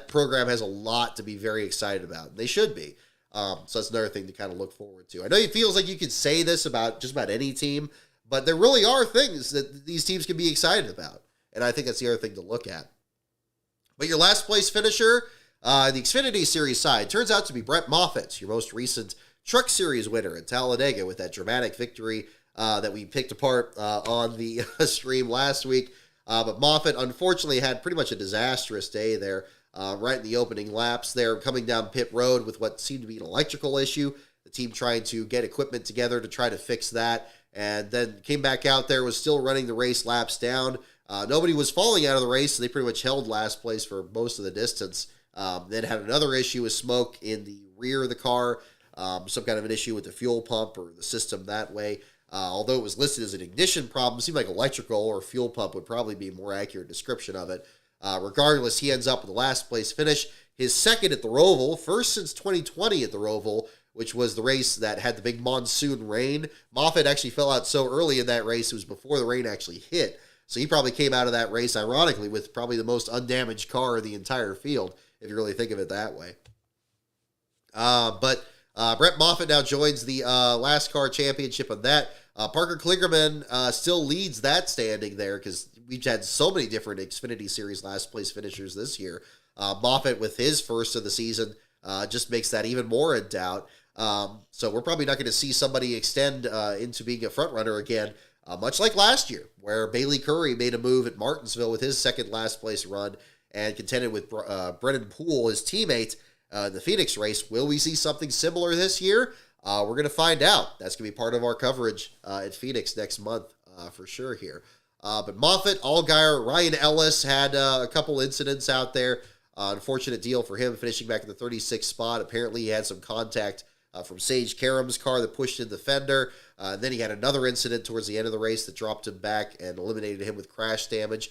program has a lot to be very excited about. They should be. So that's another thing to kind of look forward to. I know it feels like you could say this about just about any team, but there really are things that these teams can be excited about. And I think that's the other thing to look at. But your last place finisher, the Xfinity Series side, turns out to be Brett Moffitt, your most recent Truck Series winner at Talladega with that dramatic victory that we picked apart on the stream last week. But Moffitt, unfortunately, had pretty much a disastrous day there, right in the opening laps there, coming down pit road with what seemed to be an electrical issue. The team trying to get equipment together to try to fix that, and then came back out there, was still running the race laps down. Nobody was falling out of the race, so they pretty much held last place for most of the distance. Then had another issue with smoke in the rear of the car, some kind of an issue with the fuel pump or the system that way. Although it was listed as an ignition problem, it seemed like electrical or fuel pump would probably be a more accurate description of it. Regardless, he ends up with the last place finish, his second at the Roval, first since 2020 at the Roval, which was the race that had the big monsoon rain. Moffitt actually fell out so early in that race, it was before the rain actually hit. So he probably came out of that race, ironically, with probably the most undamaged car in the entire field, if you really think of it that way. But Brett Moffitt now joins the LASCAR championship on that. Parker Kligerman still leads that standing there because we've had so many different Xfinity Series last place finishers this year. Moffitt with his first of the season just makes that even more in doubt. So we're probably not going to see somebody extend into being a front runner again, much like last year, where Bailey Curry made a move at Martinsville with his second last place run and contended with Brennan Poole, his teammate, in the Phoenix race. Will we see something similar this year? We're going to find out. That's going to be part of our coverage at Phoenix next month for sure here. But Moffitt, Allgaier, Ryan Ellis had a couple incidents out there. Unfortunate deal for him, finishing back in the 36th spot. Apparently he had some contact from Sage Karam's car that pushed in the fender. Then he had another incident towards the end of the race that dropped him back and eliminated him with crash damage.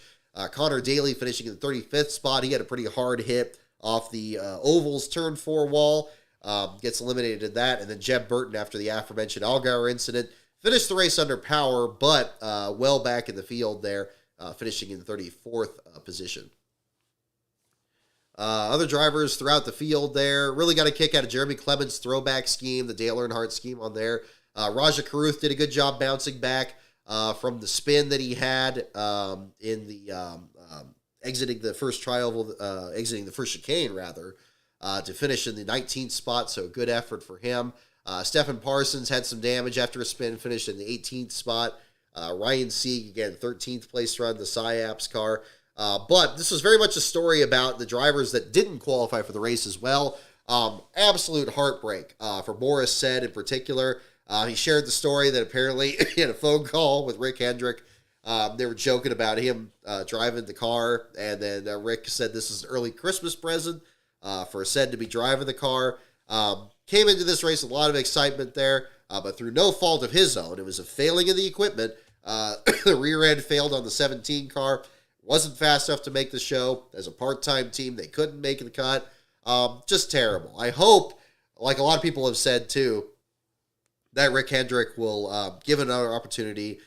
Connor Daly finishing in the 35th spot. He had a pretty hard hit off the Oval's turn 4 wall. Gets eliminated in that. And then Jeb Burton, after the aforementioned Allgaier incident, finished the race under power, but well back in the field there, finishing in the 34th position. Other drivers throughout the field there really got a kick out of Jeremy Clements' throwback scheme, the Dale Earnhardt scheme on there. Raja Caruth did a good job bouncing back from the spin that he had in the exiting the first exiting the first chicane rather, to finish in the 19th spot. So good effort for him. Stephen Parsons had some damage after a spin, finished in the 18th spot. Ryan Sieg, again, 13th place run, the SciAps car. But this was very much a story about the drivers that didn't qualify for the race as well. Absolute heartbreak for Boris Said in particular. He shared the story that apparently he had a phone call with Rick Hendrick. They were joking about him driving the car, and then Rick said this is an early Christmas present for Said to be driving the car. Came into this race with a lot of excitement there, but through no fault of his own. It was a failing of the equipment. The rear end failed on the 17 car. Wasn't fast enough to make the show. As a part-time team, they couldn't make the cut. Just terrible. I hope, like a lot of people have said too, that Rick Hendrick will give another opportunity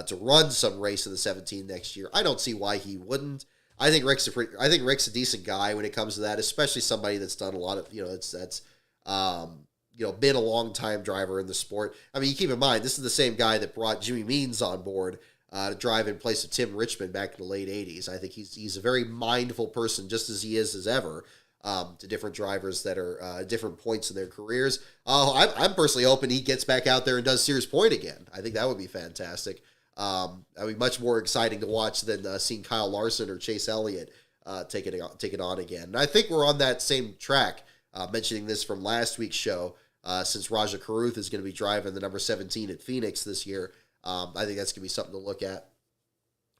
to run some race in the 17 next year. I don't see why he wouldn't. I think Rick's a decent guy when it comes to that, especially somebody that's done a lot of, been a long time driver in the sport. I mean, you keep in mind, this is the same guy that brought Jimmy Means on board to drive in place of Tim Richmond back in the late 80s. I think he's a very mindful person, just as he is as ever, to different drivers that are at different points in their careers. I'm personally hoping he gets back out there and does Sears Point again. I think that would be fantastic. That would be much more exciting to watch than seeing Kyle Larson or Chase Elliott take it on again. And I think we're on that same track, mentioning this from last week's show, since Raja Caruth is going to be driving the number 17 at Phoenix this year. I think that's going to be something to look at.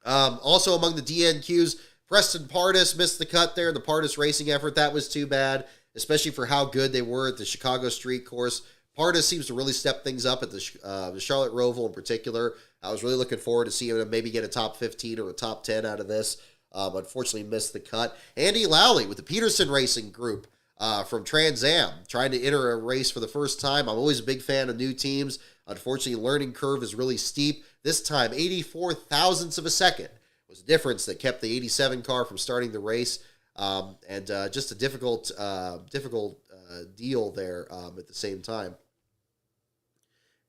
Also among the DNQs, Preston Pardus missed the cut there in the Pardus racing effort. That was too bad, especially for how good they were at the Chicago Street Course. Pardus seems to really step things up at the Charlotte Roval in particular. I was really looking forward to seeing him maybe get a top 15 or a top 10 out of this. Unfortunately missed the cut. Andy Lowley with the Peterson Racing Group from Trans Am, trying to enter a race for the first time. I'm always a big fan of new teams. Unfortunately, learning curve is really steep. This time, 84 thousandths of a second was the difference that kept the 87 car from starting the race. And just a difficult deal there at the same time.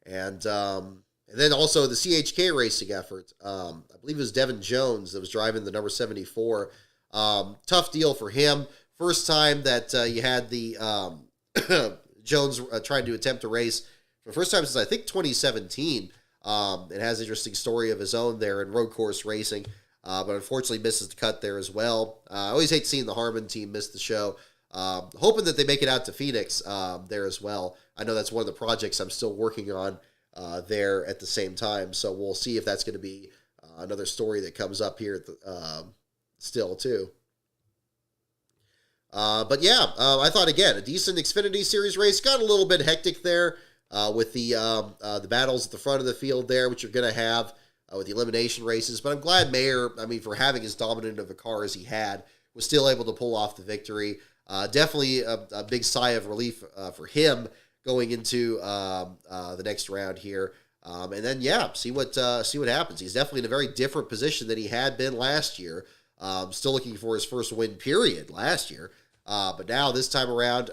And then also the CHK racing effort. I believe it was Devin Jones that was driving the number 74. Tough deal for him. First time that you had the Jones trying to attempt a race for the first time since I think 2017. It has an interesting story of his own there in road course racing, but unfortunately misses the cut there as well. I always hate seeing the Harmon team miss the show. Hoping that they make it out to Phoenix there as well. I know that's one of the projects I'm still working on there at the same time, so we'll see if that's going to be another story that comes up here at the, still too. But yeah, I thought again a decent Xfinity Series race. Got a little bit hectic there with the battles at the front of the field there, which you're going to have with the elimination races. But I'm glad Mayer, for having as dominant of a car as he had, was still able to pull off the victory. Definitely a big sigh of relief for him going into the next round here. And then see what happens. He's definitely in a very different position than he had been last year. Still looking for his first win period last year. But now this time around,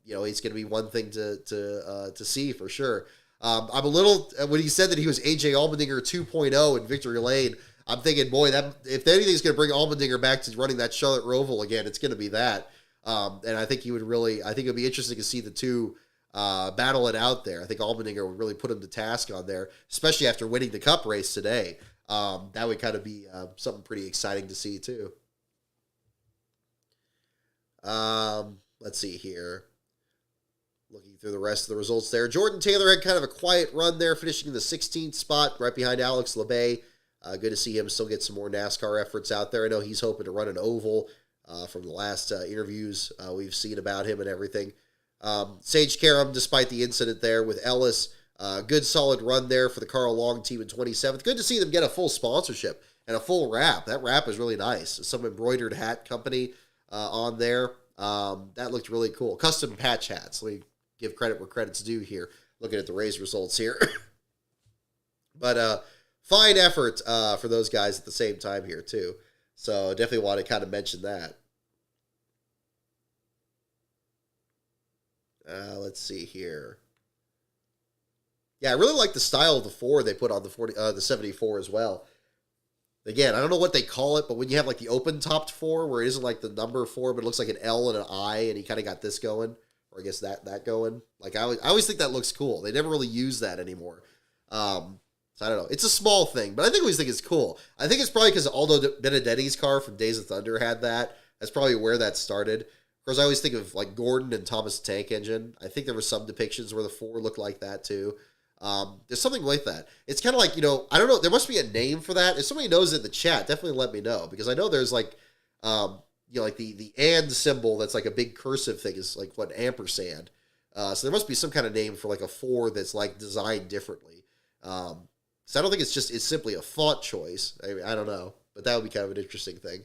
he's going to be one thing to see for sure. I'm a little when he said that he was AJ Allmendinger 2.0 in Victory Lane. I'm thinking, boy, that if anything's going to bring Allmendinger back to running that Charlotte Roval again, it's going to be that. And I think it'd be interesting to see the two battle it out there. I think Allmendinger would really put him to task on there, especially after winning the Cup race today. That would kind of be something pretty exciting to see too. Let's see here. Looking through the rest of the results there. Jordan Taylor had kind of a quiet run there, finishing in the 16th spot, right behind Alex LeBay. Good to see him still get some more NASCAR efforts out there. I know he's hoping to run an oval from the last interviews we've seen about him and everything. Sage Karam, despite the incident there with Ellis, good solid run there for the Carl Long team in 27th. Good to see them get a full sponsorship and a full wrap. That wrap is really nice. Some embroidered hat company on there. That looked really cool. Custom patch hats. Let me give credit where credit's due here. Looking at the race results here. But fine effort for those guys at the same time here too. So definitely want to kind of mention that. Let's see here. Yeah, I really like the style of the 4 they put on the 74 as well. Again, I don't know what they call it, but when you have like the open-topped 4, where it isn't like the number 4, but it looks like an L and an I, and he kind of got this going, or I guess that going. Like I always think that looks cool. They never really use that anymore. So I don't know. It's a small thing, but I always think it's cool. I think it's probably because Aldo Benedetti's car from Days of Thunder had that. That's probably where that started. Of course, I always think of like Gordon and Thomas the Tank Engine. I think there were some depictions where the 4 looked like that too. There's something like that. It's kind of like, I don't know, there must be a name for that. If somebody knows it in the chat, definitely let me know, because I know there's like, like the and symbol that's like a big cursive thing is like what, ampersand. So there must be some kind of name for like a 4 that's like designed differently. So I don't think it's simply a font choice. I don't know, but that would be kind of an interesting thing.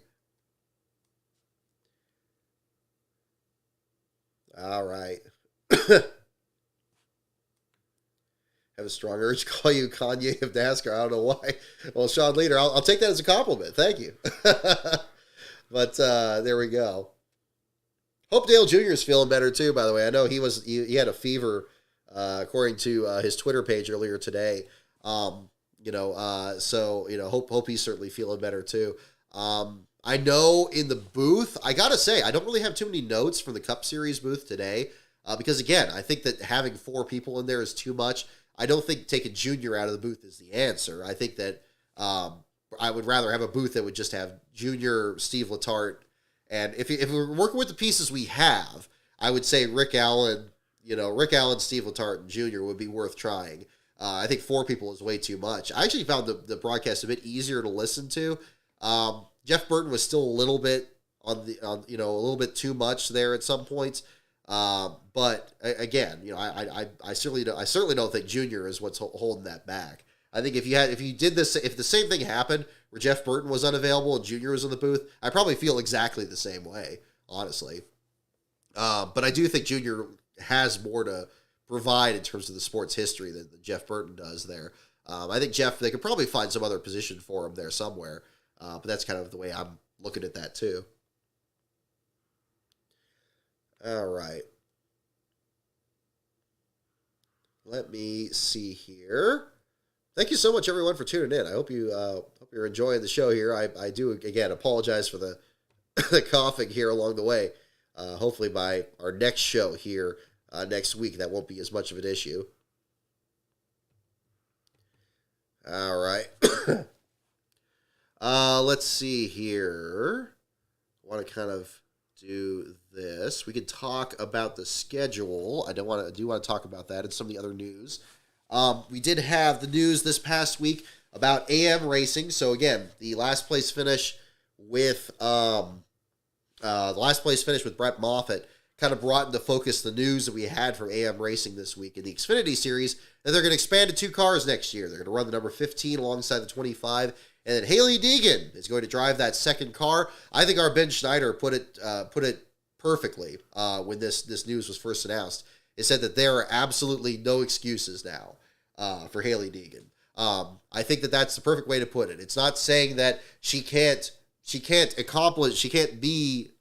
All right. Have a strong urge to call you Kanye of NASCAR. I don't know why. Well, Sean Leader, I'll take that as a compliment. Thank you. But there we go. Hope Dale Jr. is feeling better too, by the way. I know he had a fever, according to his Twitter page earlier today. Hope he's certainly feeling better too. I know in the booth, I gotta say, I don't really have too many notes from the Cup Series booth today, because again, I think that having 4 people in there is too much. I don't think taking Junior out of the booth is the answer. I think that I would rather have a booth that would just have Junior, Steve Letarte, and if we're working with the pieces we have, I would say Rick Allen, Steve Letarte, and Junior would be worth trying. I think 4 people is way too much. I actually found the broadcast a bit easier to listen to. Jeff Burton was still a little bit a little bit too much there at some points. But again, I certainly don't think Junior is what's holding that back. I think if the same thing happened where Jeff Burton was unavailable and Junior was in the booth, I probably feel exactly the same way, honestly. But I do think Junior has more to provide in terms of the sports history than Jeff Burton does there. I think they could probably find some other position for him there somewhere. But that's kind of the way I'm looking at that too. All right. Let me see here. Thank you so much, everyone, for tuning in. I hope you're enjoying the show here. I do, again, apologize for the the coughing here along the way. Hopefully by our next show here next week, that won't be as much of an issue. All right. Let's see here. I want to kind of do this. We could talk about the schedule. I do want to talk about that and some of the other news. We did have the news this past week about AM racing. So again, the last place finish with Brett Moffitt kind of brought into focus the news that we had from AM racing this week in the Xfinity Series. And they're going to expand to 2 cars next year. They're going to run the number 15 alongside the 25. And then Haley Deegan is going to drive that second car. I think our Ben Schneider put it perfectly when this news was first announced. It said that there are absolutely no excuses now for Haley Deegan. I think that that's the perfect way to put it. It's not saying that she she can't accomplish, she can't be,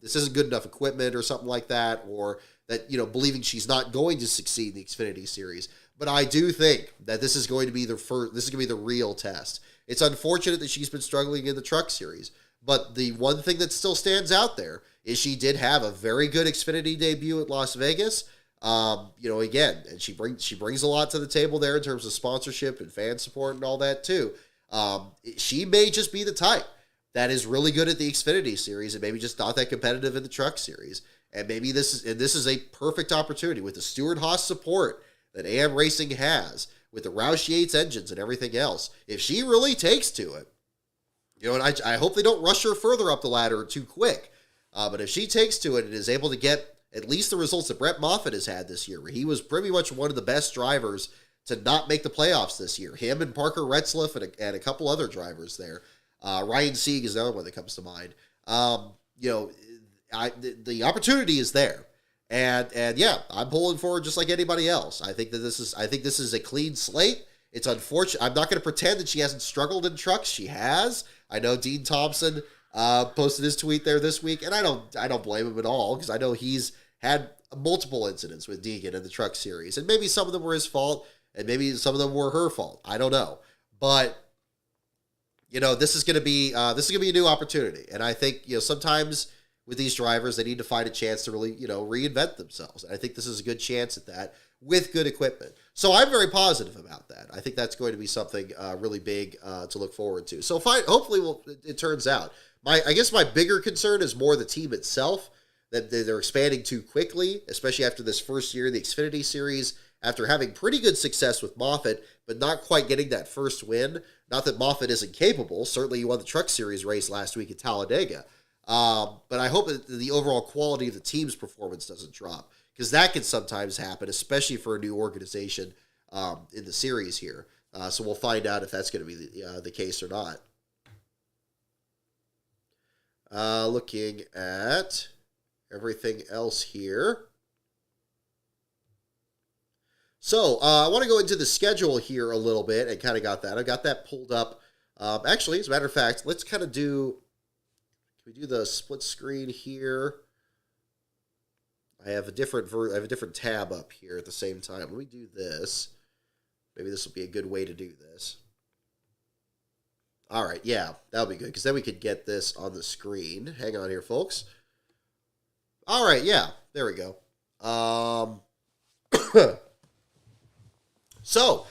this isn't good enough equipment or something like that, or that, believing she's not going to succeed in the Xfinity Series. But I do think that this is going to be the real test. It's unfortunate that she's been struggling in the Truck Series, but the one thing that still stands out there is she did have a very good Xfinity debut at Las Vegas. Again, and she brings a lot to the table there in terms of sponsorship and fan support and all that too. She may just be the type that is really good at the Xfinity Series and maybe just not that competitive in the Truck Series. And maybe this is a perfect opportunity with the Stewart-Haas support that AM Racing has, with the Roush Yates engines and everything else. If she really takes to it, and I hope they don't rush her further up the ladder too quick. But if she takes to it and is able to get at least the results that Brett Moffitt has had this year, where he was pretty much one of the best drivers to not make the playoffs this year. Him and Parker Retzlaff and a couple other drivers there. Ryan Sieg is another one that comes to mind. The opportunity is there. And yeah, I'm pulling forward just like anybody else. I think this is a clean slate. It's unfortunate. I'm not going to pretend that she hasn't struggled in trucks. She has. I know Dean Thompson posted his tweet there this week, and I don't blame him at all, because I know he's had multiple incidents with Deegan in the Truck Series, and maybe some of them were his fault, and maybe some of them were her fault. I don't know, but this is going to be a new opportunity, and I think sometimes with these drivers they need to find a chance to really reinvent themselves. And I think this is a good chance at that with good equipment. So I'm very positive about that. I think that's going to be something really big to look forward to. So hopefully it turns out. I guess my bigger concern is more the team itself, that they're expanding too quickly, especially after this first year in the Xfinity Series, after having pretty good success with Moffitt, but not quite getting that first win. Not that Moffitt isn't capable. Certainly he won the Truck Series race last week at Talladega. But I hope that the overall quality of the team's performance doesn't drop, because that can sometimes happen, especially for a new organization in the series here. So we'll find out if that's going to be the case or not. Looking at everything else here. So I want to go into the schedule here a little bit, and kind of I got that pulled up. Actually, as a matter of fact, let's kind of can we do the split screen here? I have a different tab up here at the same time. Let me do this. Maybe this will be a good way to do this. All right, yeah, that'll be good, because then we could get this on the screen. Hang on here, folks. All right, yeah, there we go. So,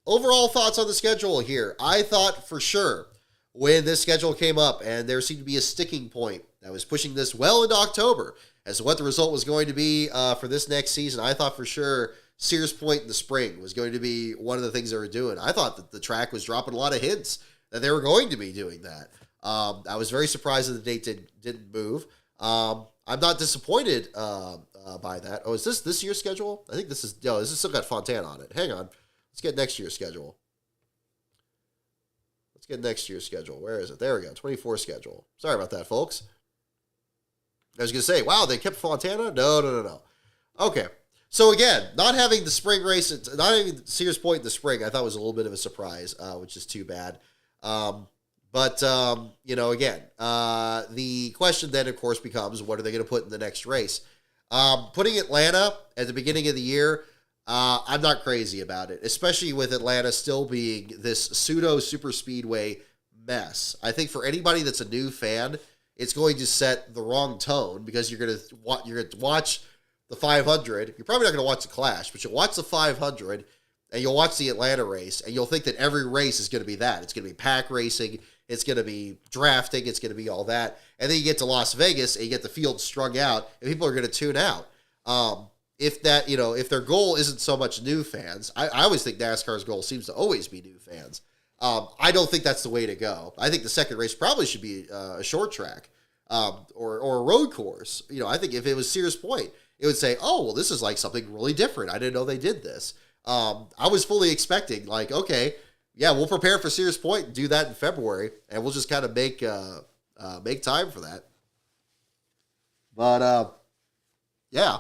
overall thoughts on the schedule here. I thought for sure when this schedule came up and there seemed to be a sticking point that was pushing this well into October as to what the result was going to be for this next season, I thought for sure Sears Point in the spring was going to be one of the things they were doing. I thought that the track was dropping a lot of hints that they were going to be doing that. I was very surprised that the date didn't move. I'm not disappointed by that. Oh, is this year's schedule? I think this is still got Fontana on it. Hang on. Let's get next year's schedule. Where is it? There we go. 24 schedule. Sorry about that, folks. I was going to say, wow, they kept Fontana? No. Okay. So again, not having the spring race, not having Sears Point in the spring, I thought was a little bit of a surprise, which is too bad. But again, the question then, of course, becomes, what are they going to put in the next race? Putting Atlanta at the beginning of the year, I'm not crazy about it, especially with Atlanta still being this pseudo super speedway mess. I think for anybody that's a new fan, it's going to set the wrong tone, because you're going to watch the 500. You're probably not going to watch the Clash, but you'll watch the 500 and you'll watch the Atlanta race, and you'll think that every race is going to be that. It's going to be pack racing. It's going to be drafting. It's going to be all that. And then you get to Las Vegas and you get the field strung out, and people are going to tune out. If their goal isn't so much new fans, I always think NASCAR's goal seems to always be new fans. I don't think that's the way to go. I think the second race probably should be a short track or a road course. I think if it was Sears Point, it would say, oh, well, this is like something really different. I didn't know they did this. I was fully expecting, like, okay, yeah, we'll prepare for Sears Point and do that in February, and we'll just kind of make time for that. But yeah,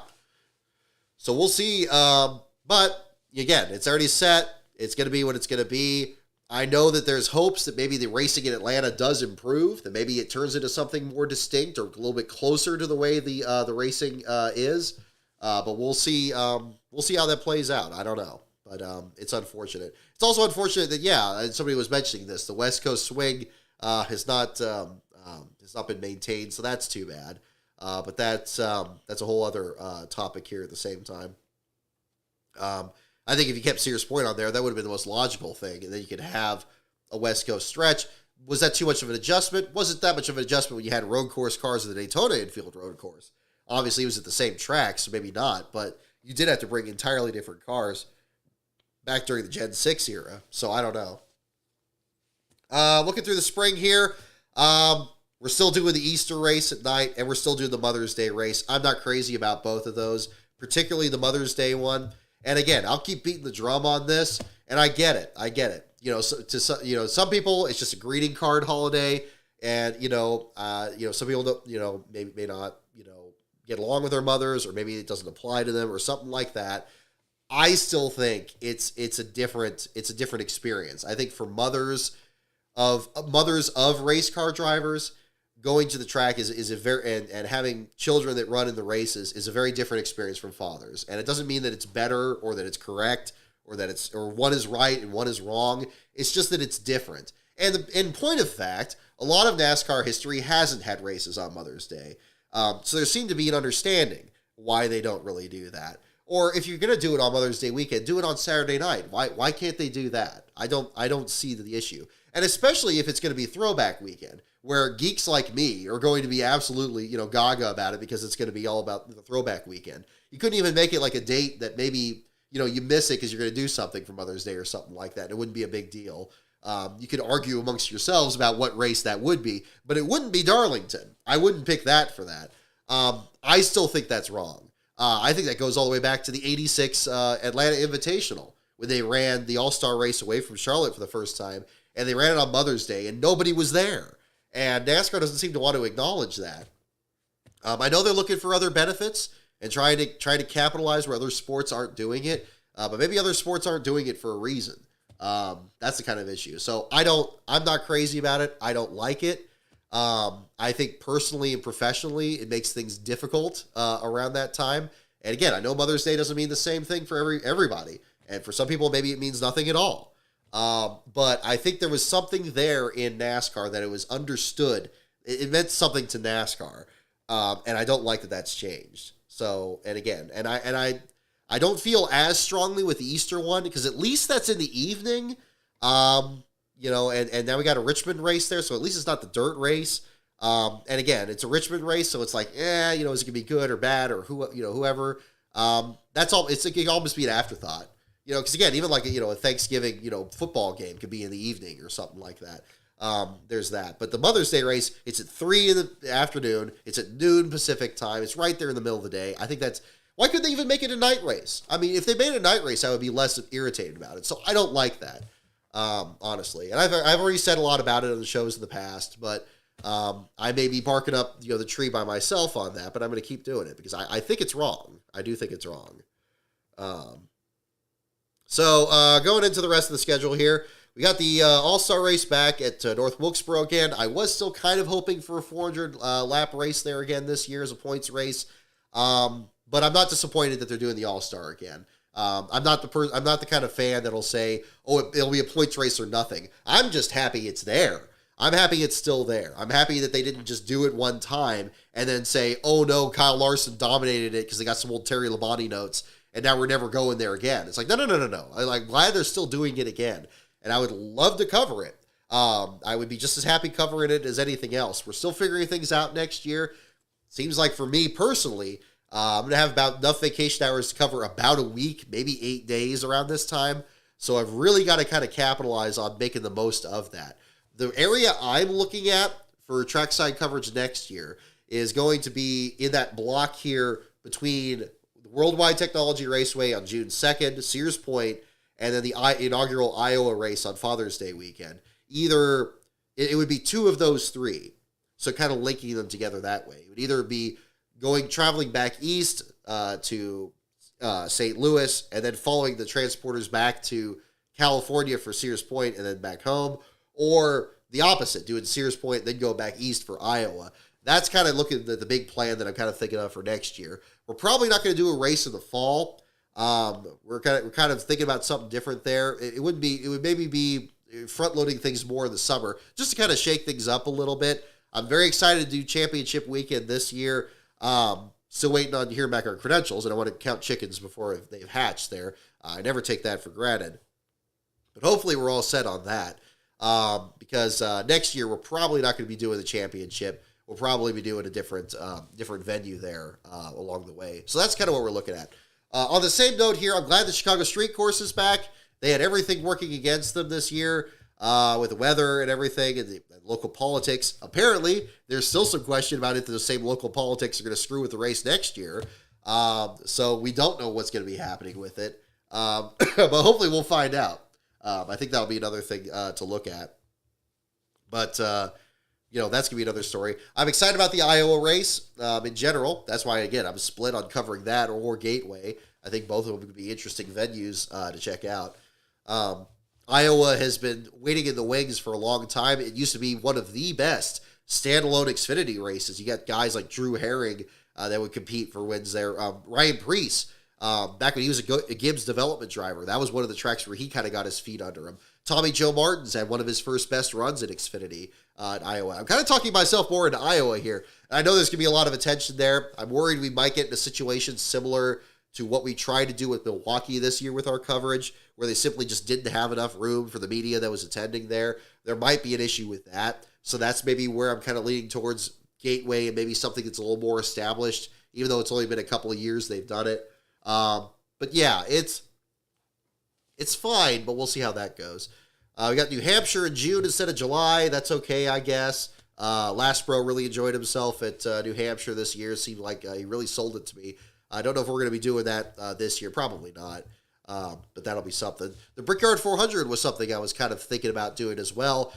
so we'll see. But again, it's already set. It's going to be what it's going to be. I know that there's hopes that maybe the racing in Atlanta does improve, that maybe it turns into something more distinct or a little bit closer to the way the racing is. But we'll see. We'll see how that plays out. I don't know, but it's unfortunate. It's also unfortunate that and somebody was mentioning this. The West Coast swing has not been maintained, so that's too bad. But that's a whole other topic here at the same time. I think if you kept Sears Point on there, that would have been the most logical thing, and then you could have a West Coast stretch. Was that too much of an adjustment? Wasn't that much of an adjustment when you had road course cars at the Daytona Infield Road Course? Obviously, it was at the same track, so maybe not, but you did have to bring entirely different cars back during the Gen 6 era, so I don't know. Looking through the spring here, we're still doing the Easter race at night, and we're still doing the Mother's Day race. I'm not crazy about both of those, particularly the Mother's Day one. And again, I'll keep beating the drum on this, and I get it. Some people, it's just a greeting card holiday, and some people don't, may not, get along with their mothers, or maybe it doesn't apply to them, or something like that. I still think it's a different experience. I think for mothers of race car drivers, going to the track is a very and having children that run in the races is a very different experience from fathers. And it doesn't mean that it's better or that it's correct or that or one is right and one is wrong. It's just that it's different. And in point of fact, a lot of NASCAR history hasn't had races on Mother's Day. So there seemed to be an understanding why they don't really do that. Or if you're going to do it on Mother's Day weekend, do it on Saturday night. Why can't they do that? I don't see the issue. And especially if it's going to be throwback weekend, where geeks like me are going to be absolutely, gaga about it because it's going to be all about the throwback weekend. You couldn't even make it like a date that maybe, you miss it because you're going to do something for Mother's Day or something like that. It wouldn't be a big deal. You could argue amongst yourselves about what race that would be, but it wouldn't be Darlington. I wouldn't pick that for that. I still think that's wrong. I think that goes all the way back to the 86 Atlanta Invitational, when they ran the All-Star race away from Charlotte for the first time, and they ran it on Mother's Day, and nobody was there. And NASCAR doesn't seem to want to acknowledge that. I know they're looking for other benefits and trying to capitalize where other sports aren't doing it, but maybe other sports aren't doing it for a reason. That's the kind of issue. So I'm not crazy about it. I don't like it. I think personally and professionally, it makes things difficult around that time. And again, I know Mother's Day doesn't mean the same thing for everybody. And for some people, maybe it means nothing at all. But I think there was something there in NASCAR that it was understood. It meant something to NASCAR. And I don't like that that's changed. So, and again, and I don't feel as strongly with the Easter one, because at least that's in the evening. And now we got a Richmond race there, so at least it's not the dirt race. And again, it's a Richmond race, so it's like, is it going to be good or bad or whoever. That's all. It can almost be an afterthought, because again, even like a Thanksgiving football game could be in the evening or something like that. There's that. But the Mother's Day race, it's at 3 in the afternoon. It's at noon Pacific time. It's right there in the middle of the day. I think that's. Why couldn't they even make it a night race? I mean, if they made it a night race, I would be less irritated about it. So I don't like that. Honestly. And I've already said a lot about it on the shows in the past, but I may be barking up the tree by myself on that, but I'm going to keep doing it because I think it's wrong. I do think it's wrong. So going into the rest of the schedule here, we got the All-Star race back at North Wilkesboro again. I was still kind of hoping for a 400 lap race there again this year as a points race, but I'm not disappointed that they're doing the All-Star again. I'm not the kind of fan that'll say, it'll be a points race or nothing. I'm just happy it's there. I'm happy it's still there. I'm happy that they didn't just do it one time and then say, oh no, Kyle Larson dominated it because they got some old Terry Labonte notes and now we're never going there again. It's like, no. I'm glad they're still doing it again. And I would love to cover it. I would be just as happy covering it as anything else. We're still figuring things out next year. Seems like for me personally, I'm going to have about enough vacation hours to cover about a week, maybe 8 days around this time. So I've really got to kind of capitalize on making the most of that. The area I'm looking at for trackside coverage next year is going to be in that block here between the Worldwide Technology Raceway on June 2nd, Sears Point, and then the inaugural Iowa race on Father's Day weekend. Either, it would be two of those three. So kind of linking them together that way. It would either be traveling back east to St. Louis, and then following the transporters back to California for Sears Point and then back home, or the opposite, doing Sears Point, then go back east for Iowa. That's kind of looking at the big plan that I'm kind of thinking of for next year. We're probably not going to do a race in the fall. We're kind of thinking about something different there. It would maybe be front loading things more in the summer, just to kind of shake things up a little bit. I'm very excited to do championship weekend this year. Still waiting on hearing back our credentials, and I want to count chickens before they've hatched there. I never take that for granted. But hopefully we're all set on that, because next year we're probably not going to be doing the championship. We'll probably be doing a different venue there along the way. So that's kind of what we're looking at. On the same note here, I'm glad the Chicago Street Course is back. They had everything working against them this year with the weather and everything and the local politics. Apparently, there's still some question about if the same local politics are going to screw with the race next year. So we don't know what's going to be happening with it. But hopefully we'll find out. I think that'll be another thing to look at. But, that's going to be another story. I'm excited about the Iowa race in general. That's why, again, I'm split on covering that or Gateway. I think both of them would be interesting venues to check out. Iowa has been waiting in the wings for a long time. It used to be one of the best standalone Xfinity races. You got guys like Drew Herring that would compete for wins there. Ryan Preece, back when he was a Gibbs development driver, that was one of the tracks where he kind of got his feet under him. Tommy Joe Martins had one of his first best runs in Xfinity in Iowa. I'm kind of talking myself more into Iowa here. I know there's going to be a lot of attention there. I'm worried we might get in a situation similar to what we tried to do with Milwaukee this year with our coverage, where they simply just didn't have enough room for the media that was attending there. There might be an issue with that. So that's maybe where I'm kind of leaning towards Gateway and maybe something that's a little more established, even though it's only been a couple of years they've done it. But yeah, it's fine, but we'll see how that goes. We got New Hampshire in June instead of July. That's okay, I guess. Lastbro really enjoyed himself at New Hampshire this year. It seemed like he really sold it to me. I don't know if we're going to be doing that this year. Probably not, but that'll be something. The Brickyard 400 was something I was kind of thinking about doing as well,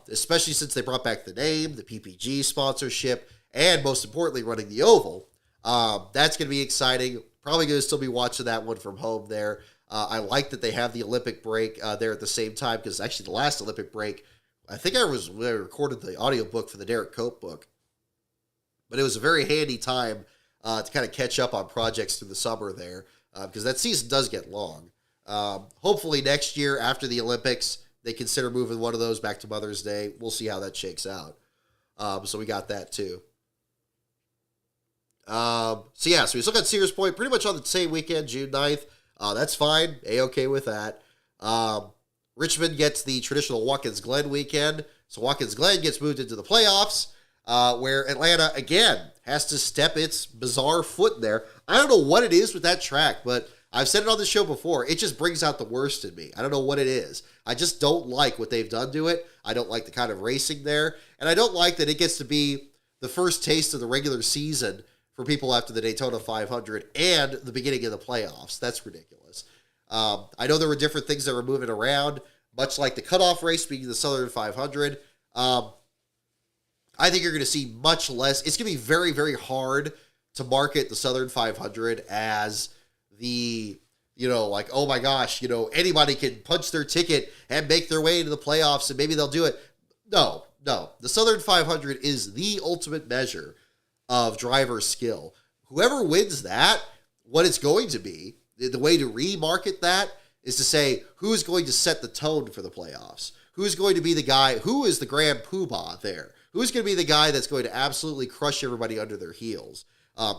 especially since they brought back the name, the PPG sponsorship, and most importantly, running the Oval. That's going to be exciting. Probably going to still be watching that one from home there. I like that they have the Olympic break there at the same time, because actually the last Olympic break, I think I recorded the audiobook for the Derek Cope book, but it was a very handy time to kind of catch up on projects through the summer there, because that season does get long. Hopefully next year after the Olympics, they consider moving one of those back to Mother's Day. We'll see how that shakes out. So we got that too. So we still got Sears Point pretty much on the same weekend, June 9th. That's fine. A-okay with that. Richmond gets the traditional Watkins Glen weekend. So Watkins Glen gets moved into the playoffs, where Atlanta, again, has to step its bizarre foot in there. I don't know what it is with that track, but I've said it on the show before. It just brings out the worst in me. I don't know what it is. I just don't like what they've done to it. I don't like the kind of racing there. And I don't like that it gets to be the first taste of the regular season for people after the Daytona 500 and the beginning of the playoffs. That's ridiculous. I know there were different things that were moving around, much like the cutoff race being the Southern 500. I think you're going to see much less. It's going to be very, very hard to market the Southern 500 as the, oh my gosh, anybody can punch their ticket and make their way into the playoffs and maybe they'll do it. No. The Southern 500 is the ultimate measure of driver skill. Whoever wins that, what it's going to be, the way to remarket that is to say, who's going to set the tone for the playoffs? Who's going to be the guy, who is the grand poobah there? Who's going to be the guy that's going to absolutely crush everybody under their heels?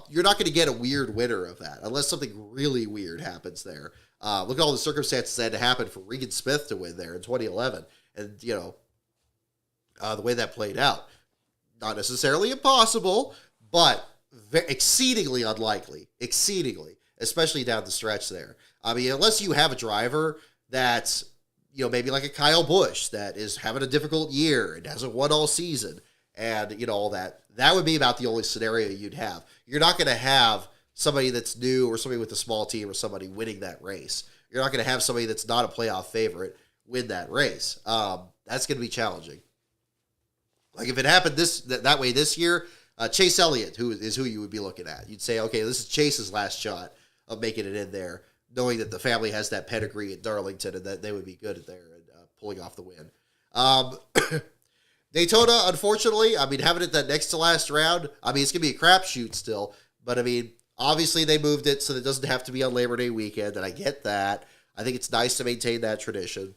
You're not going to get a weird winner of that unless something really weird happens there. Look at all the circumstances that had to happen for Regan Smith to win there in 2011. And, the way that played out. Not necessarily impossible, but exceedingly unlikely. Exceedingly. Especially down the stretch there. I mean, unless you have a driver that's, maybe like a Kyle Busch that is having a difficult year and hasn't won all season and, all that. That would be about the only scenario you'd have. You're not going to have somebody that's new or somebody with a small team or somebody winning that race. You're not going to have somebody that's not a playoff favorite win that race. That's going to be challenging. Like if it happened that way this year, Chase Elliott, who you would be looking at. You'd say, okay, this is Chase's last shot of making it in there. knowing that the family has that pedigree at Darlington and that they would be good at there and pulling off the win. Um, Daytona, unfortunately, I mean, having it that next to last round, I mean, it's going to be a crapshoot still, but I mean, obviously they moved it so that it doesn't have to be on Labor Day weekend, and I get that. I think it's nice to maintain that tradition.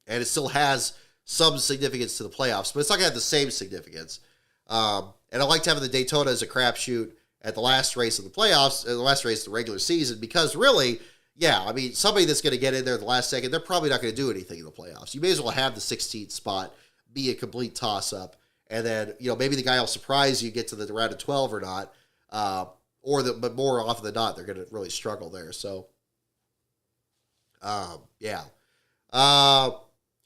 And it still has some significance to the playoffs, but it's not going to have the same significance. And I liked having the Daytona as a crapshoot at the last race of the playoffs, the last race of the regular season, because really, yeah, I mean, somebody that's going to get in there at the last second, they're probably not going to do anything in the playoffs. You may as well have the 16th spot be a complete toss-up, and then, you know, maybe the guy will surprise you, get to the round of 12 or not, but more often than not, they're going to really struggle there. So, yeah.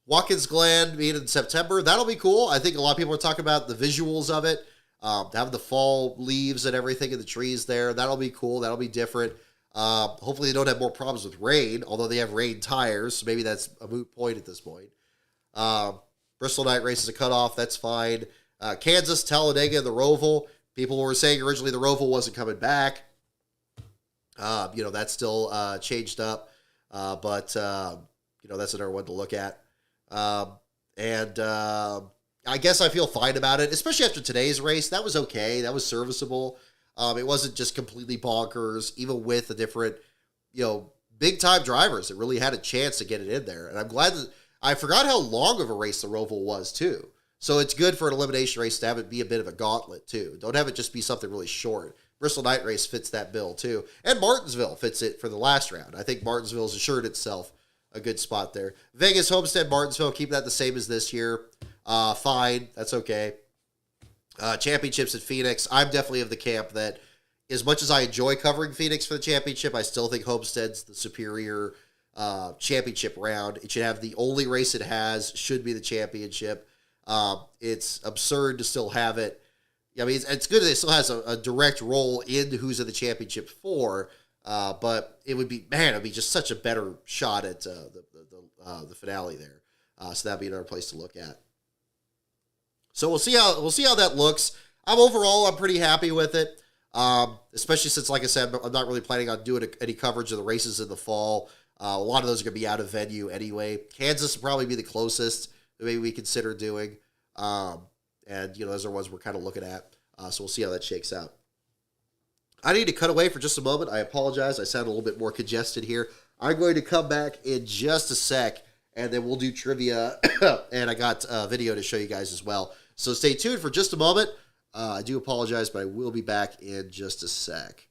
Watkins Glen meet in September. That'll be cool. I think a lot of people are talking about the visuals of it. Having the fall leaves and everything in the trees there. That'll be cool. That'll be different. Hopefully they don't have more problems with rain, although they have rain tires, so maybe that's a moot point at this point. Bristol Night Race is a cutoff. That's fine. Kansas, Talladega, the Roval. People were saying originally the Roval wasn't coming back. That's still changed up. But that's another one to look at. I guess I feel fine about it, especially after today's race. That was okay. That was serviceable. It wasn't just completely bonkers, even with the different, big-time drivers that really had a chance to get it in there. And I'm glad that I forgot how long of a race the Roval was, too. So it's good for an elimination race to have it be a bit of a gauntlet, too. Don't have it just be something really short. Bristol Night Race fits that bill, too. And Martinsville fits it for the last round. I think Martinsville's assured itself a good spot there. Vegas, Homestead, Martinsville, keep that the same as this year. Fine. That's okay. Championships at Phoenix. I'm definitely of the camp that as much as I enjoy covering Phoenix for the championship, I still think Homestead's the superior championship round. It should have the only race it has, should be the championship. It's absurd to still have it. I mean, it's good that it still has a direct role in who's in the championship for, but it would be just such a better shot at the finale there. So that'd be another place to look at. So we'll see how that looks. I'm pretty happy with it, especially since, like I said, I'm not really planning on doing any coverage of the races in the fall. A lot of those are going to be out of venue anyway. Kansas will probably be the closest that maybe we consider doing. Those are ones we're kind of looking at. So we'll see how that shakes out. I need to cut away for just a moment. I apologize. I sound a little bit more congested here. I'm going to come back in just a sec, and then we'll do trivia. And I got a video to show you guys as well. So stay tuned for just a moment. I do apologize, but I will be back in just a sec.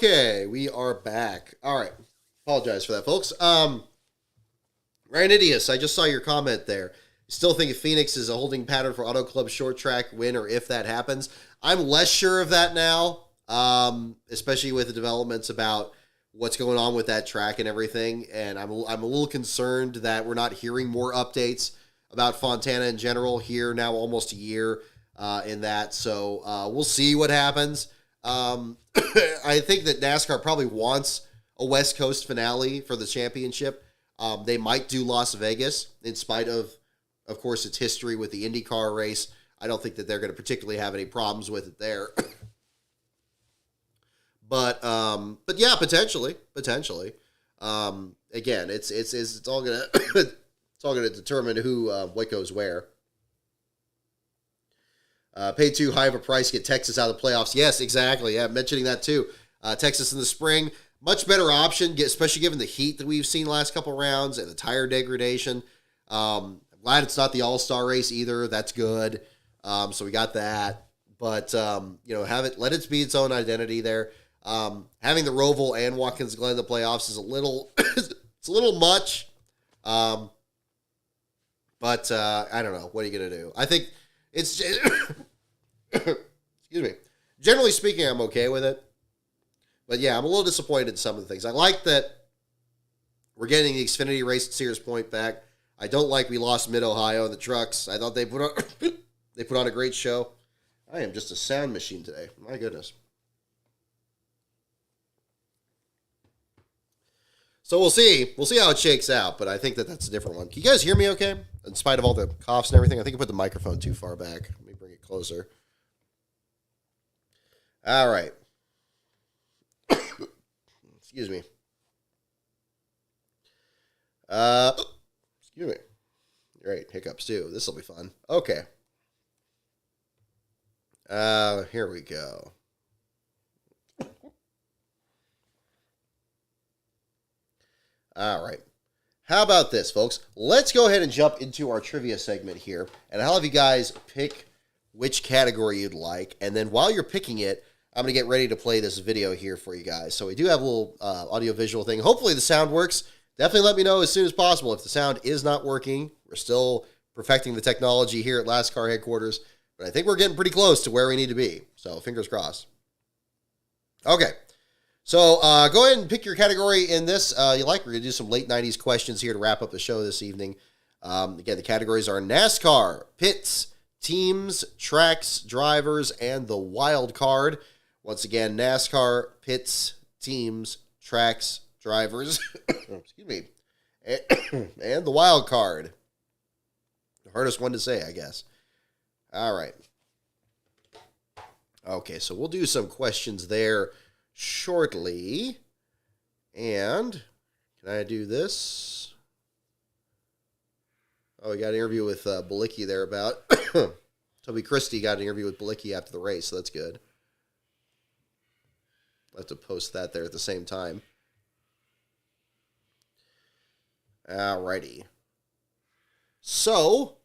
Okay, we are back. All right. Apologize for that, folks. Ranidius, I just saw your comment there. Still think if Phoenix is a holding pattern for Auto Club short track win, or if that happens. I'm less sure of that now, especially with the developments about what's going on with that track and everything. And I'm a little concerned that we're not hearing more updates about Fontana in general here now, almost a year in that. So we'll see what happens. I think that NASCAR probably wants a West Coast finale for the championship. They might do Las Vegas in spite of course, its history with the IndyCar race. I don't think that they're going to particularly have any problems with it there. But yeah, potentially. again, it's all gonna it's all gonna determine who what goes where. Pay too high of a price, get Texas out of the playoffs. Yes, exactly. Yeah, mentioning that too. Texas in the spring, much better option, especially given the heat that we've seen last couple rounds and the tire degradation. I'm glad it's not the All-Star race either. That's good. So we got that. But let it be its own identity there. Having the Roval and Watkins Glen in the playoffs is a little it's a little much. But I don't know. What are you gonna do? I think it's excuse me. Generally speaking, I'm okay with it. But yeah, I'm a little disappointed in some of the things. I like that we're getting the Xfinity Race at Sears Point back. I don't like we lost Mid-Ohio in the trucks. I thought they put on a great show. I am just a sound machine today. My goodness. So we'll see. We'll see how it shakes out, but I think that's a different one. Can you guys hear me okay? In spite of all the coughs and everything, I think I put the microphone too far back. Let me bring it closer. All right. Excuse me. Excuse me. Right, hiccups too. This will be fun. Okay. Here we go. All right. How about this, folks? Let's go ahead and jump into our trivia segment here, and I'll have you guys pick which category you'd like, and then while you're picking it, I'm going to get ready to play this video here for you guys. So we do have a little audio-visual thing. Hopefully the sound works. Definitely let me know as soon as possible if the sound is not working. We're still perfecting the technology here at Last Car headquarters, but I think we're getting pretty close to where we need to be. So fingers crossed. Okay. So go ahead and pick your category in this you like. We're going to do some late 90s questions here to wrap up the show this evening. Again, the categories are NASCAR, pits, teams, tracks, drivers, and the wild card. Once again, NASCAR, pits, teams, tracks, drivers, excuse me, and the wild card. The hardest one to say, I guess. All right. Okay, so we'll do some questions there shortly. And can I do this? Oh, we got an interview with Balicki there about Toby Christie got an interview with Balicki after the race, so that's good. I'll have to post that there at the same time. Alrighty. So,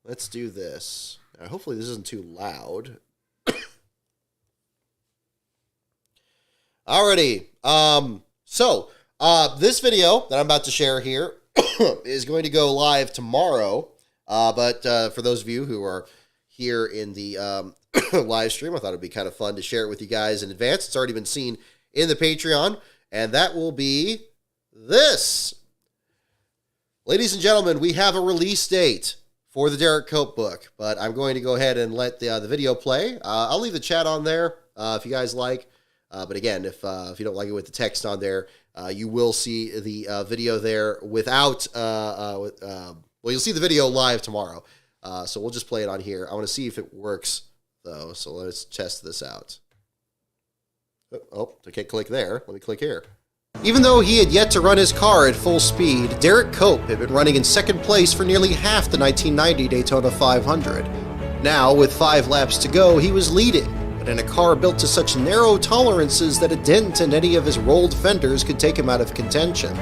let's do this. Hopefully this isn't too loud. Alrighty. This video that I'm about to share here is going to go live tomorrow. But for those of you who are here in the live stream, I thought it'd be kind of fun to share it with you guys in advance. It's already been seen in the Patreon, and that will be this. Ladies and gentlemen, we have a release date for the Derek Cope book, but I'm going to go ahead and let the video play. I'll leave the chat on there if you guys like. But again, if you don't like it with the text on there, you will see the video there without. Well, you'll see the video live tomorrow. So we'll just play it on here. I want to see if it works, though. So let's test this out. Oh, I can't click there. Let me click here. Even though he had yet to run his car at full speed, Derek Cope had been running in second place for nearly half the 1990 Daytona 500. Now, with 5 laps to go, he was leading, but in a car built to such narrow tolerances that a dent in any of his rolled fenders could take him out of contention.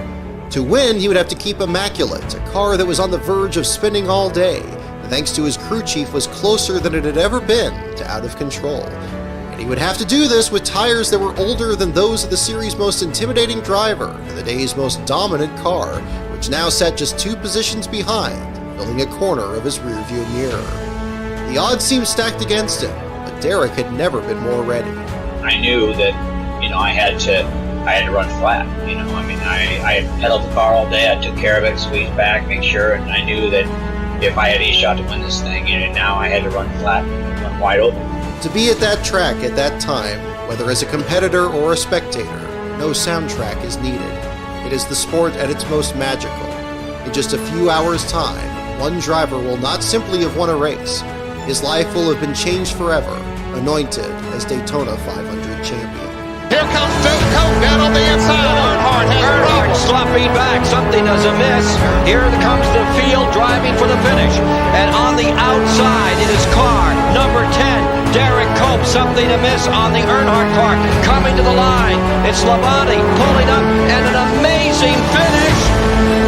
To win, he would have to keep immaculate, a car that was on the verge of spinning all day, and thanks to his crew chief was closer than it had ever been to out of control. And he would have to do this with tires that were older than those of the series' most intimidating driver and the day's most dominant car, which now sat just 2 positions behind, filling a corner of his rearview mirror. The odds seemed stacked against him, but Derek had never been more ready. I knew that, I had to run flat. I had pedaled the car all day. I took care of it, squeezed back, make sure, and I knew that if I had a shot to win this thing, now I had to run flat, run wide open. To be at that track at that time, whether as a competitor or a spectator, no soundtrack is needed. It is the sport at its most magical. In just a few hours' time, one driver will not simply have won a race. His life will have been changed forever, anointed as Daytona 500 champion. Here comes Joe Cope down on the inside. Earnhardt slopping back. Something is amiss. Here comes the field driving for the finish. And on the outside, it is car number 10, Derek Cope. Something amiss on the Earnhardt car. Coming to the line. It's Labonte pulling up and an amazing finish.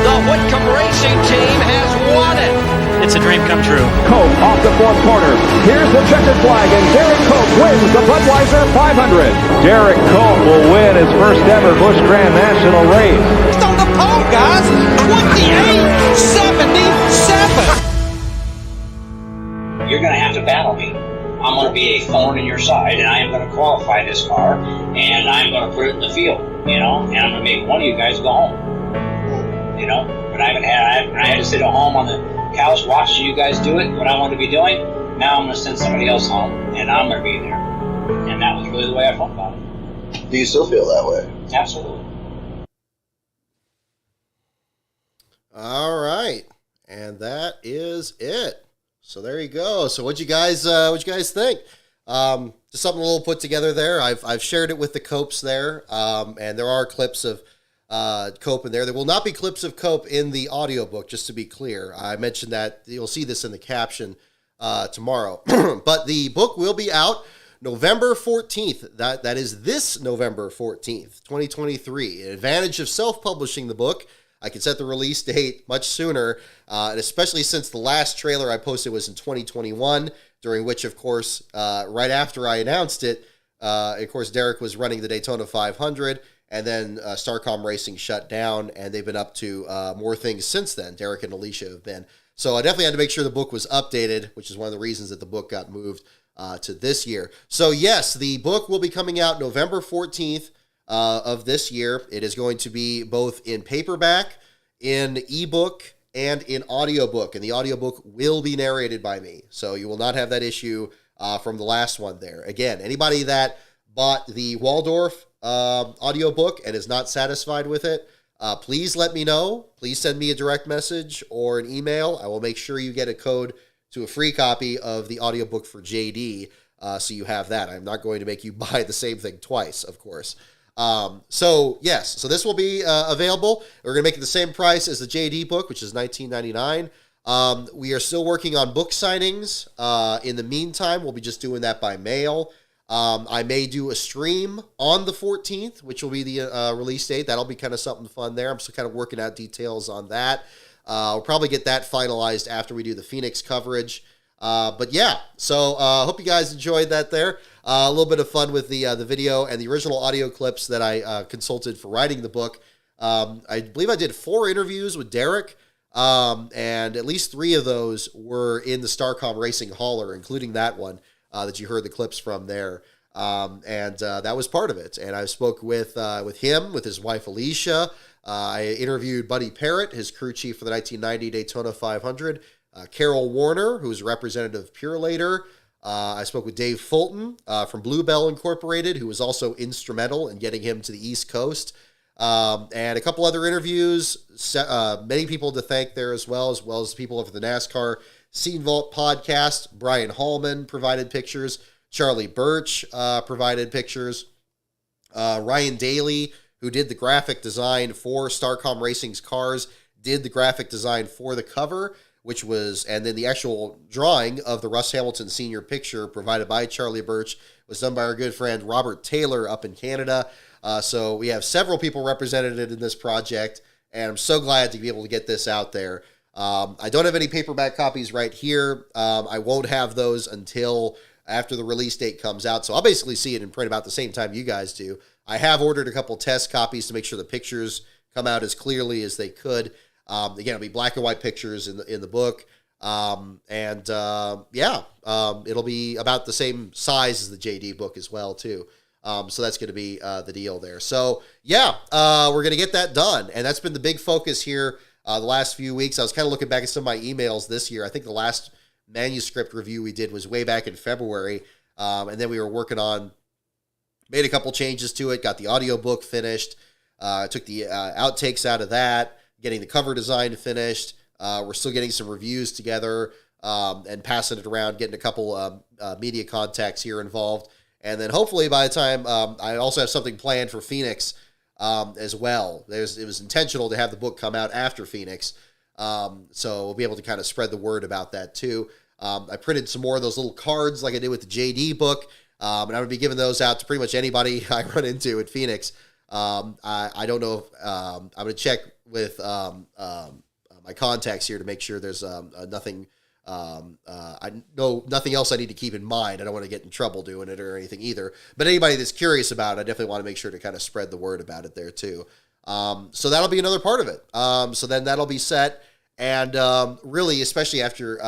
The Whitcomb Racing Team has won it. It's a dream come true. Cope off the fourth corner. Here's the checkered flag, and Derek Cope wins the Budweiser 500. Derek Cope will win his first ever Busch Grand National race. It's on the pole, guys. 28.77. You're going to have to battle me. I'm going to be a thorn in your side, and I am going to qualify this car, and I'm going to put it in the field, and I'm going to make one of you guys go home. But I had to sit at home on the couch watching you guys do it, what I want to be doing. Now I'm going to send somebody else home, and I'm going to be there. And that was really the way I felt about it. Do you still feel that way? Absolutely. All right, and that is it. So there you go. So what you guys think? Just something a little put together there. I've shared it with the Copes there, and there are clips of Cope in there. There will not be clips of Cope in the audiobook, just to be clear. I mentioned that you'll see this in the caption tomorrow. But the book will be out November 14th. That is this November 14th, 2023. An advantage of self-publishing the book, I can set the release date much sooner, and especially since the last trailer I posted was in 2021, during which, of course, right after I announced it, of course, Derek was running the Daytona 500, and then Starcom Racing shut down, and they've been up to more things since then. Derek and Alicia have been. So I definitely had to make sure the book was updated, which is one of the reasons that the book got moved to this year. So yes, the book will be coming out November 14th of this year. It is going to be both in paperback, in ebook, and in audiobook. And the audiobook will be narrated by me. So you will not have that issue from the last one there. Again, anybody that bought the Waldorf audiobook and is not satisfied with it, please let me know. Please send me a direct message or an email. I will make sure you get a code to a free copy of the audiobook for JD, so you have that. I'm not going to make you buy the same thing twice, of course. So yes, so this will be available. We're going to make it the same price as the JD book, which is $19.99. We are still working on book signings. In the meantime, we'll be just doing that by mail. I may do a stream on the 14th, which will be the release date. That'll be kind of something fun there. I'm still kind of working out details on that. We'll probably get that finalized after we do the Phoenix coverage. But yeah, so hope you guys enjoyed that there. A little bit of fun with the video and the original audio clips that I consulted for writing the book. I believe I did 4 interviews with Derek, and at least 3 of those were in the Starcom Racing hauler, including that one that you heard the clips from there. And that was part of it. And I spoke with him, with his wife Alicia. I interviewed Buddy Parrott, his crew chief for the 1990 Daytona 500. Carol Warner, who's a representative of Purelator. I spoke with Dave Fulton from Bluebell Incorporated, who was also instrumental in getting him to the East Coast. And a couple other interviews, many people to thank there as well as people of the NASCAR Scene Vault podcast. Brian Hallman provided pictures. Charlie Birch provided pictures. Ryan Daly, who did the graphic design for Starcom Racing's cars, did the graphic design for the cover, which was, and then the actual drawing of the Russ Hamilton Sr. picture provided by Charlie Birch was done by our good friend Robert Taylor up in Canada. So we have several people represented in this project, and I'm so glad to be able to get this out there. I don't have any paperback copies right here. I won't have those until after the release date comes out. So I'll basically see it in print about the same time you guys do. I have ordered a couple test copies to make sure the pictures come out as clearly as they could. Again, it'll be black and white pictures in the book. It'll be about the same size as the JD book as well, too. So that's going to be the deal there. So, yeah, we're going to get that done. And that's been the big focus here the last few weeks. I was kind of looking back at some of my emails this year. I think the last manuscript review we did was way back in February. And then we were working on, made a couple changes to it, got the audiobook finished, took the outtakes out of that, getting the cover design finished. We're still getting some reviews together and passing it around, getting a couple media contacts here involved. And then hopefully by the time, I also have something planned for Phoenix as well. It was intentional to have the book come out after Phoenix. So we'll be able to kind of spread the word about that too. I printed some more of those little cards like I did with the JD book. And I'm going to be giving those out to pretty much anybody I run into at Phoenix. I don't know if I'm going to check with my contacts here to make sure there's nothing. I know nothing else I need to keep in mind. I don't want to get in trouble doing it or anything either. But anybody that's curious about it, I definitely want to make sure to kind of spread the word about it there too. So that'll be another part of it. So then that'll be set. And really, especially after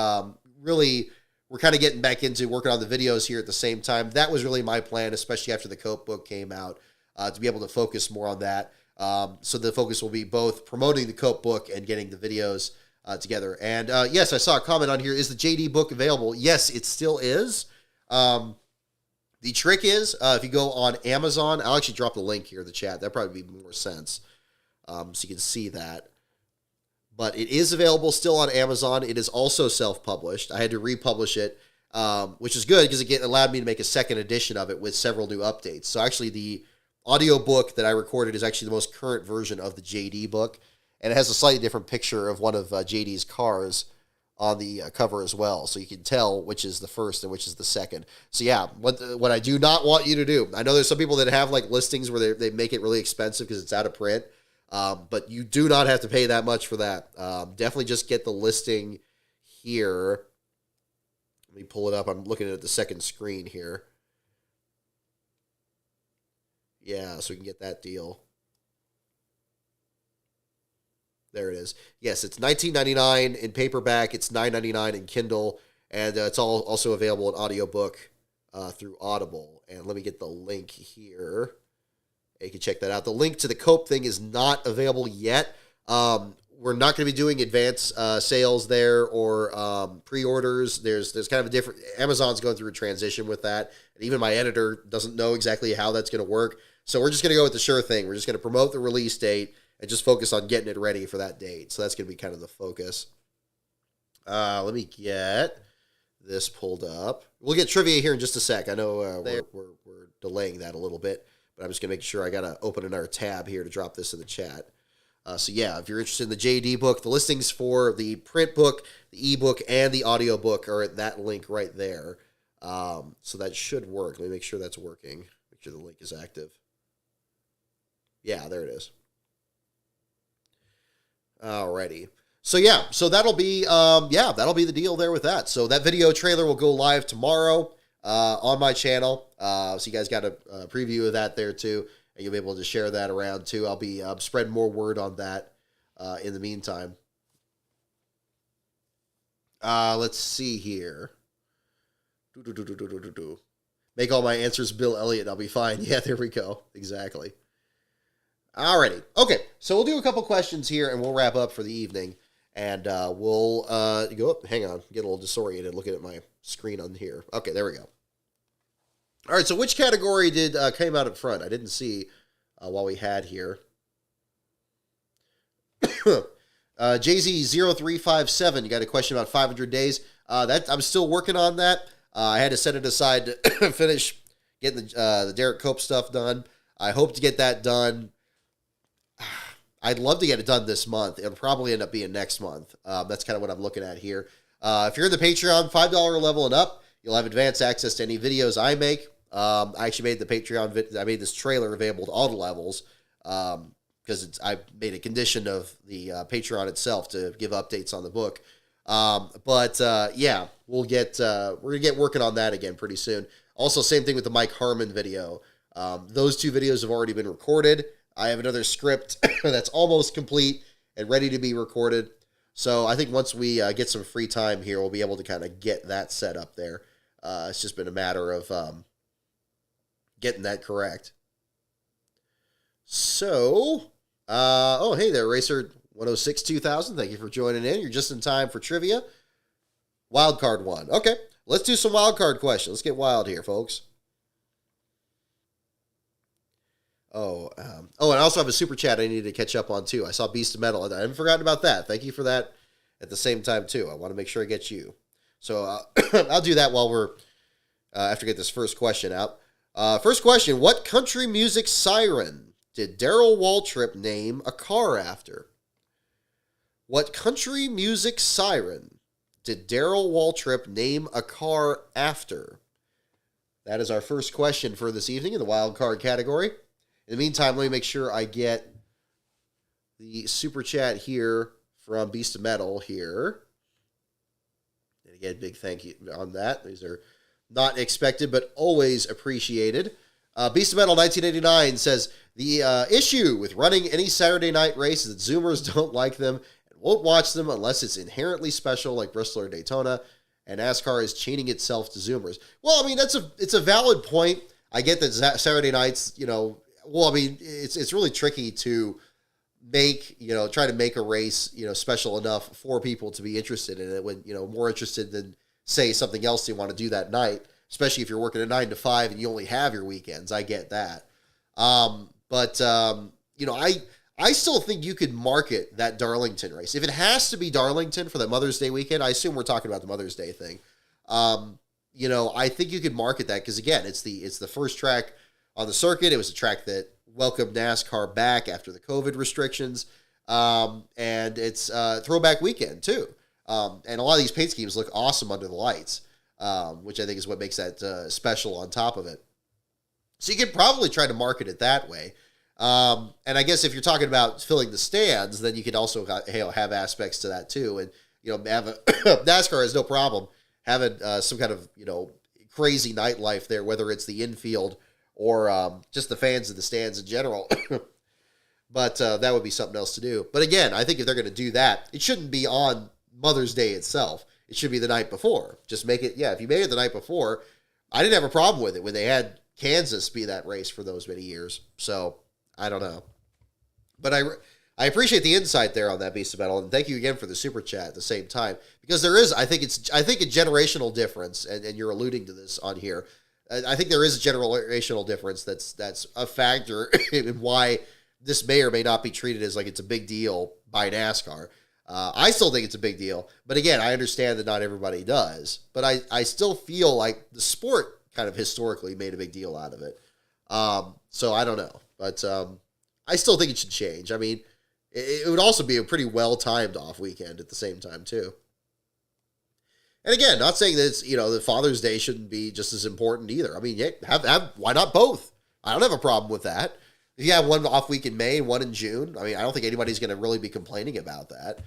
we're kind of getting back into working on the videos here at the same time. That was really my plan, especially after the Cope book came out, to be able to focus more on that. So the focus will be both promoting the Cope book and getting the videos together. And yes, I saw a comment on here. Is the JD book available? Yes, it still is. The trick is, if you go on Amazon, I'll actually drop the link here in the chat. That'd probably be more sense. So you can see that. But it is available still on Amazon. It is also self-published. I had to republish it, which is good because it allowed me to make a second edition of it with several new updates. So actually the audio book that I recorded is actually the most current version of the JD book. And it has a slightly different picture of one of JD's cars on the cover as well. So you can tell which is the first and which is the second. So yeah, what I do not want you to do, I know there's some people that have like listings where they make it really expensive because it's out of print. But you do not have to pay that much for that. Definitely just get the listing here. Let me pull it up. I'm looking at the second screen here. Yeah, so we can get that deal. There it is. Yes, it's $19.99 in paperback. It's $9.99 in Kindle. And it's also available in audiobook through Audible. And let me get the link here. You can check that out. The link to the Cope thing is not available yet. We're not going to be doing advance sales there or pre-orders. There's kind of a different... Amazon's going through a transition with that. And even my editor doesn't know exactly how that's going to work. So we're just going to go with the sure thing. We're just going to promote the release date and just focus on getting it ready for that date. So that's going to be kind of the focus. Let me get this pulled up. We'll get trivia here in just a sec. I know we're delaying that a little bit. But I'm just going to make sure I got to open another tab here to drop this in the chat. So yeah, if you're interested in the JD book, the listings for the print book, the ebook, and the audio book are at that link right there. So that should work. Let me make sure that's working. Make sure the link is active. Yeah, there it is. Alrighty. So yeah, so that'll be the deal there with that. So that video trailer will go live tomorrow on my channel. So you guys got a preview of that there too, and you'll be able to share that around too. I'll be spreading more word on that in the meantime. Let's see here. Make all my answers Bill Elliott, I'll be fine. Yeah, there we go. Exactly. Alrighty. Okay, so we'll do a couple questions here, and we'll wrap up for the evening. And we'll go up. Hang on. Get a little disoriented looking at my screen on here. Okay, there we go. All right, so which category came out in front? I didn't see while we had here. JZ0357, you got a question about 500 days. I'm still working on that. I had to set it aside to finish getting the Derek Cope stuff done. I hope to get that done. I'd love to get it done this month. It'll probably end up being next month. That's kind of what I'm looking at here. If you're in the Patreon, $5 level and up, you'll have advanced access to any videos I make. I actually made the Patreon I made this trailer available to all the levels because I made a condition of the Patreon itself to give updates on the book. Yeah, we're gonna get working on that again pretty soon. Also, same thing with the Mike Harmon video. Those two videos have already been recorded. I have another script that's almost complete and ready to be recorded. So I think once we get some free time here, we'll be able to kind of get that set up there. It's just been a matter of getting that correct. So, oh, hey there, Racer 106 2000. Thank you for joining in. You're just in time for trivia. Wildcard one. Okay, let's do some wildcard questions. Let's get wild here, folks. And I also have a super chat I need to catch up on too. I saw Beast of Metal. I haven't forgotten about that. Thank you for that at the same time too. I want to make sure I get you. So I'll do that while we're after I get this first question out. First question: what country music siren did Darrell Waltrip name a car after? What country music siren did Darrell Waltrip name a car after? That is our first question for this evening in the wild card category. In the meantime, let me make sure I get the super chat here from Beast of Metal here. And again, big thank you on that. These are not expected, but always appreciated. Beast of Metal 1989 says, the issue with running any Saturday night race is that Zoomers don't like them and won't watch them unless it's inherently special like Bristol or Daytona, and NASCAR is chaining itself to Zoomers. Well, I mean, it's a valid point. I get that Saturday nights, it's really tricky to try to make a race, special enough for people to be interested in it when, more interested than, say, something else you want to do that night, especially if you're working a 9 to 5 and you only have your weekends. I get that. I still think you could market that Darlington race. If it has to be Darlington for that Mother's Day weekend, I assume we're talking about the Mother's Day thing. I think you could market that because, again, it's the first track on the circuit. It was a track that welcomed NASCAR back after the COVID restrictions. And it's throwback weekend, too. And a lot of these paint schemes look awesome under the lights, which I think is what makes that special on top of it. So you could probably try to market it that way. And I guess if you're talking about filling the stands, then you could also have aspects to that too. And, NASCAR has no problem having some kind of, crazy nightlife there, whether it's the infield or just the fans in the stands in general. But that would be something else to do. But again, I think if they're going to do that, it shouldn't be on Mother's Day itself. It should be the night before. Just make it, if you made it the night before, I didn't have a problem with it when they had Kansas be that race for those many years. So I don't know. But I appreciate the insight there on that, Beast of Metal, and thank you again for the super chat at the same time. Because there is, I think a generational difference, and you're alluding to this on here. I think there is a generational difference that's a factor in why this may or may not be treated as like it's a big deal by NASCAR. I still think it's a big deal, but again, I understand that not everybody does. But I still feel like the sport kind of historically made a big deal out of it. So I don't know, but I still think it should change. I mean, it would also be a pretty well-timed off weekend at the same time too. And again, not saying that it's, that Father's Day shouldn't be just as important either. I mean, why not both? I don't have a problem with that. If you have one off week in May and one in June, I mean, I don't think anybody's going to really be complaining about that.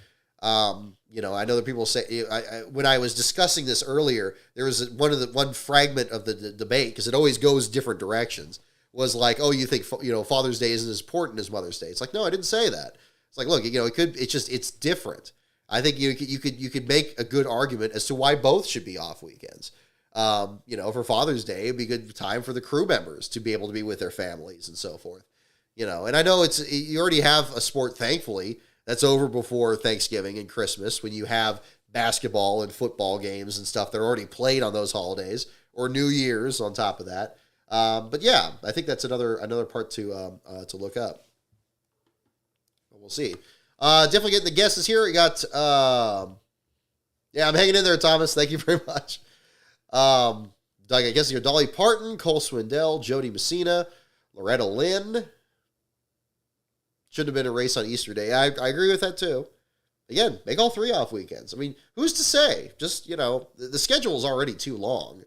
I know that people say, when I was discussing this earlier, there was one fragment of the debate, because it always goes different directions, was like, oh, you think, Father's Day isn't as important as Mother's Day. It's like, no, I didn't say that. It's like, look, it's different. I think you could make a good argument as to why both should be off weekends. For Father's Day, it'd be a good time for the crew members to be able to be with their families and so forth. And I know you already have a sport, thankfully, that's over before Thanksgiving and Christmas, when you have basketball and football games and stuff that are already played on those holidays, or New Year's on top of that. But yeah, I think that's another part to look up. We'll see. Definitely getting the guesses here. We got, I'm hanging in there, Thomas. Thank you very much. Doug, I guess you're Dolly Parton, Cole Swindell, Jody Messina, Loretta Lynn. Shouldn't have been a race on Easter Day. I agree with that too. Again, make all three off weekends. I mean, who's to say? Just, the schedule is already too long.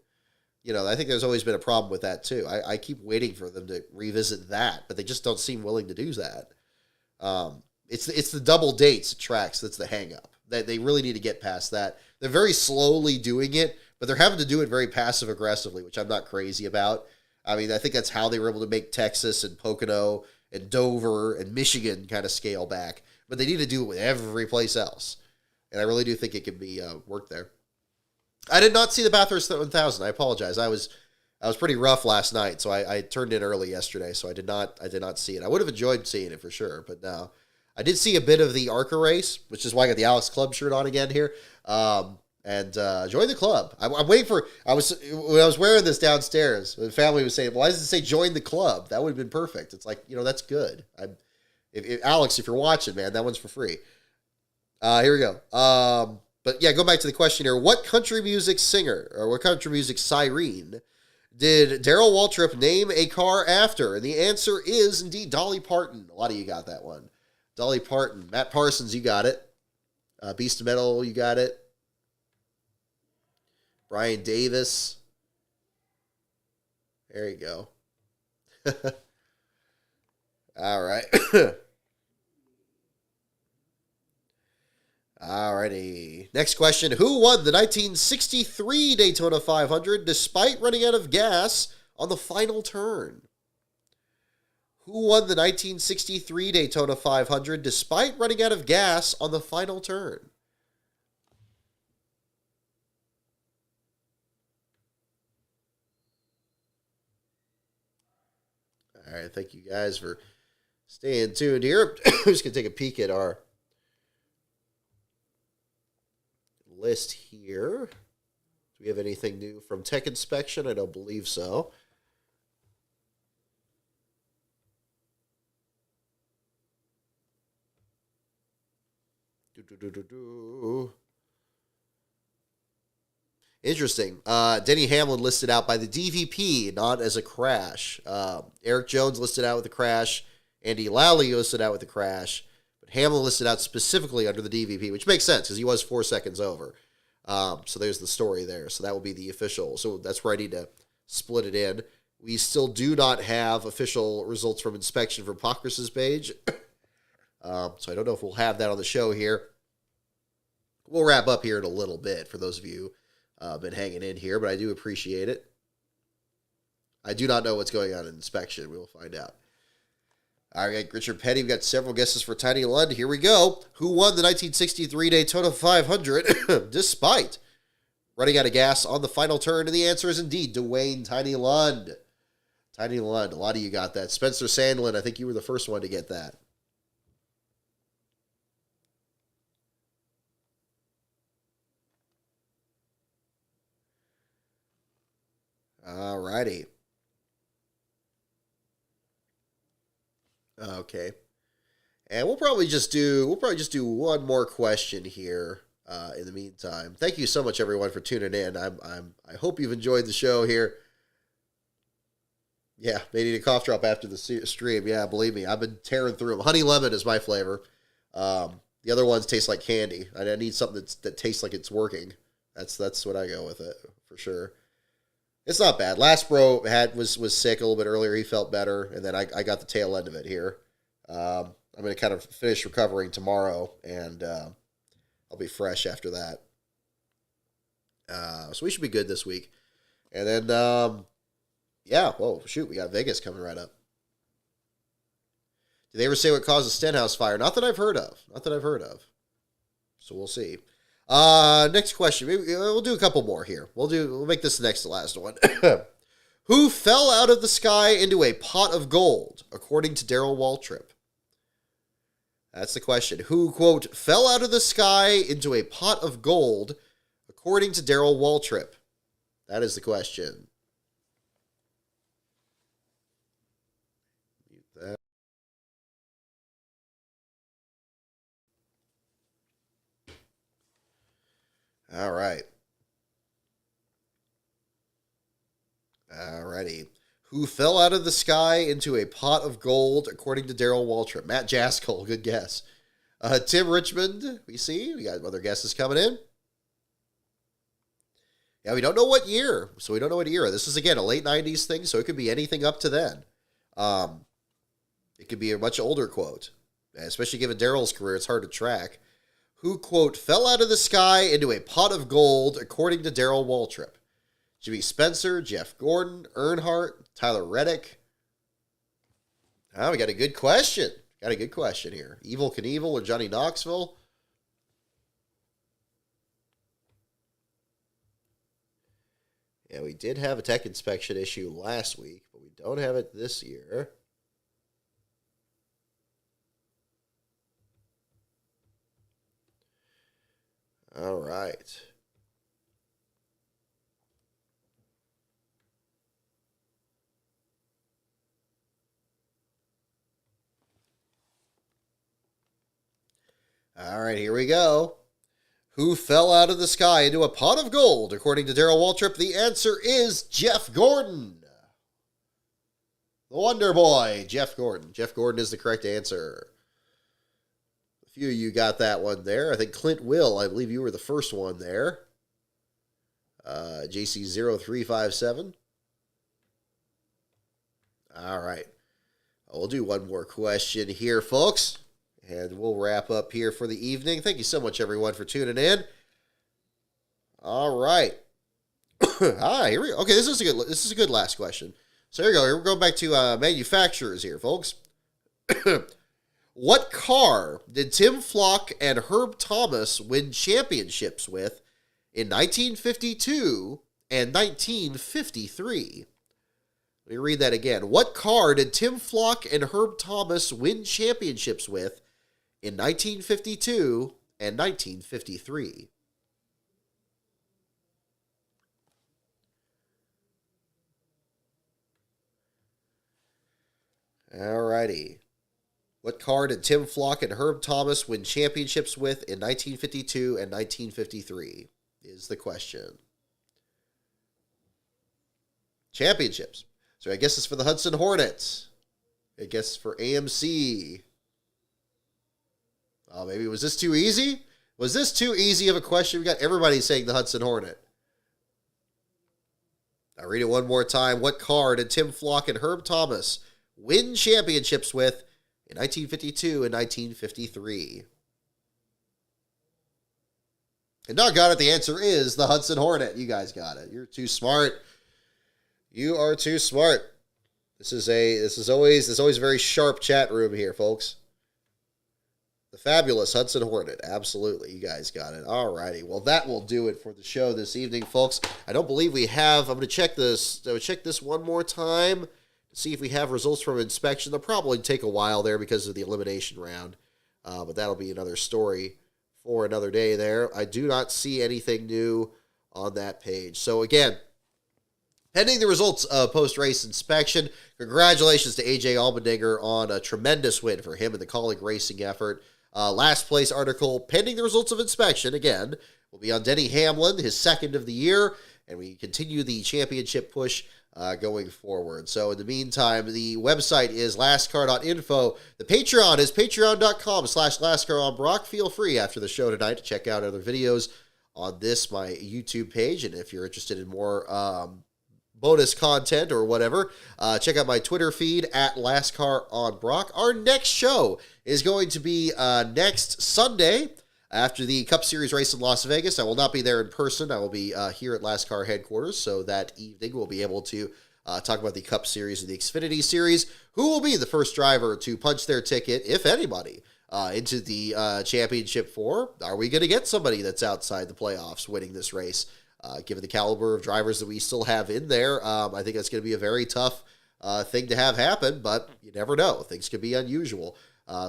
I think there's always been a problem with that too. I keep waiting for them to revisit that, but they just don't seem willing to do that. It's the double dates at tracks that's the hang up. That they really need to get past that. They're very slowly doing it, but they're having to do it very passive aggressively, which I'm not crazy about. I mean, I think that's how they were able to make Texas and Pocono and Dover and Michigan kind of scale back. But they need to do it with every place else. And I really do think it can be worked there. I did not see the Bathurst 1000. I apologize. I was pretty rough last night, so I turned in early yesterday, so I did not see it. I would have enjoyed seeing it for sure, but no. I did see a bit of the ARCA race, which is why I got the Alex Club shirt on again here. And join the club. I'm waiting for. When I was wearing this downstairs, the family was saying, "Why does it say join the club?" That would have been perfect. It's like, that's good. Alex, if you're watching, man, that one's for free. Here we go. But yeah, go back to the question here. What country music singer or what country music siren did Darrell Waltrip name a car after? And the answer is indeed Dolly Parton. A lot of you got that one. Dolly Parton. Matt Parsons, you got it. Beast of Metal, you got it. Brian Davis. There you go. All right. Alrighty. Next question. Who won the 1963 Daytona 500 despite running out of gas on the final turn? Who won the 1963 Daytona 500 despite running out of gas on the final turn? All right. Thank you guys for staying tuned here. I'm just going to take a peek at our list here. Do we have anything new from Tech Inspection? I don't believe so. Interesting. Denny Hamlin listed out by the DVP, not as a crash. Eric Jones listed out with a crash. Andy Lally listed out with a crash. But Hamlin listed out specifically under the DVP, which makes sense because he was 4 seconds over. So there's the story there. So that will be the official. So that's where I need to split it in. We still do not have official results from inspection for Pockrass's page. So I don't know if we'll have that on the show here. We'll wrap up here in a little bit for those of you been hanging in here, but I do appreciate it. I do not know what's going on in inspection. We will find out. All right, Richard Petty, we've got several guesses for Tiny Lund. Here we go. Who won the 1963 Daytona 500 despite running out of gas on the final turn? And the answer is indeed Dwayne Tiny Lund. Tiny Lund, a lot of you got that. Spencer Sandlin, I think you were the first one to get that. All righty. Okay. And we'll probably just do one more question here in the meantime. Thank you so much everyone for tuning in. I hope you've enjoyed the show here. Yeah, may need a cough drop after the stream. Yeah, believe me, I've been tearing through them. Honey lemon is my flavor. The other ones taste like candy. I need something that tastes like it's working. That's what I go with it for sure. It's not bad. Last bro was sick a little bit earlier. He felt better, and then I got the tail end of it here. I'm going to kind of finish recovering tomorrow, and I'll be fresh after that. So we should be good this week. And then, yeah, whoa, shoot, we got Vegas coming right up. Did they ever say what caused the Stenhouse fire? Not that I've heard of. So we'll see. Next question. We'll do a couple more here. We'll make this the next to last one. Who fell out of the sky into a pot of gold, according to Darrell Waltrip? That's the question. Who, quote, fell out of the sky into a pot of gold, according to Darrell Waltrip? That is the question. Mute that. All right. Alrighty. Who fell out of the sky into a pot of gold, according to Darrell Waltrip? Matt Jaskell, good guess. Tim Richmond, we got other guesses coming in. Yeah, we don't know what year, so we don't know what era. This is, again, a late 90s thing, so it could be anything up to then. It could be a much older quote, especially given Darrell's career, it's hard to track. Who, quote, fell out of the sky into a pot of gold, according to Darrell Waltrip? Jimmy Spencer, Jeff Gordon, Earnhardt, Tyler Reddick. Oh, we got a good question. Here. Evil Knievel or Johnny Knoxville? Yeah, we did have a tech inspection issue last week, but we don't have it this year. All right. All right, here we go. Who fell out of the sky into a pot of gold? According to Darrell Waltrip, the answer is Jeff Gordon. The Wonder Boy, Jeff Gordon. Jeff Gordon is the correct answer. A few of you got that one there. I think Clint Will, I believe you were the first one there. JC0357. All right. We'll do one more question here, folks. And we'll wrap up here for the evening. Thank you so much, everyone, for tuning in. All right. Here we go. Okay, this is a good last question. So here we go. We're going back to manufacturers here, folks. What car did Tim Flock and Herb Thomas win championships with in 1952 and 1953? Let me read that again. What car did Tim Flock and Herb Thomas win championships with in 1952 and 1953? Alrighty. What car did Tim Flock and Herb Thomas win championships with in 1952 and 1953 is the question. Championships. So I guess it's for the Hudson Hornets. I guess for AMC. Oh, maybe was this too easy? Was this too easy of a question? We got everybody saying the Hudson Hornet. I'll read it one more time. What car did Tim Flock and Herb Thomas win championships with in 1952 and 1953? And doggone it, the answer is the Hudson Hornet. You guys got it. You're too smart. You are too smart. This is always a very sharp chat room here, folks. The fabulous Hudson Hornet. Absolutely. You guys got it. All righty. Well, that will do it for the show this evening, folks. I don't believe we have. I'm going to check this. I will check this one more time to see if we have results from inspection. They'll probably take a while there because of the elimination round. But that'll be another story for another day there. I do not see anything new on that page. So, again, pending the results of post-race inspection, congratulations to AJ Allmendinger on a tremendous win for him in the colleague racing effort. Last place article, pending the results of inspection, again, will be on Denny Hamlin, his second of the year, and we continue the championship push going forward. So in the meantime, the website is lastcar.info. The Patreon is patreon.com/lastcaronbrock. Feel free after the show tonight to check out other videos on this, my YouTube page, and if you're interested in more bonus content or whatever, check out my Twitter feed at LastCarOnBrock. Our next show is going to be next Sunday after the Cup Series race in Las Vegas. I will not be there in person. I will be here at Last Car headquarters, so that evening we'll be able to talk about the Cup Series and the Xfinity Series. Who will be the first driver to punch their ticket, if anybody, into the championship four? Are we going to get somebody that's outside the playoffs winning this race? Given the caliber of drivers that we still have in there, I think that's going to be a very tough thing to have happen, but you never know. Things could be unusual.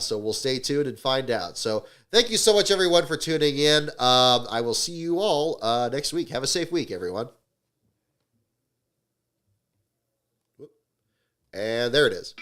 So we'll stay tuned and find out. So thank you so much, everyone, for tuning in. I will see you all next week. Have a safe week, everyone. And there it is.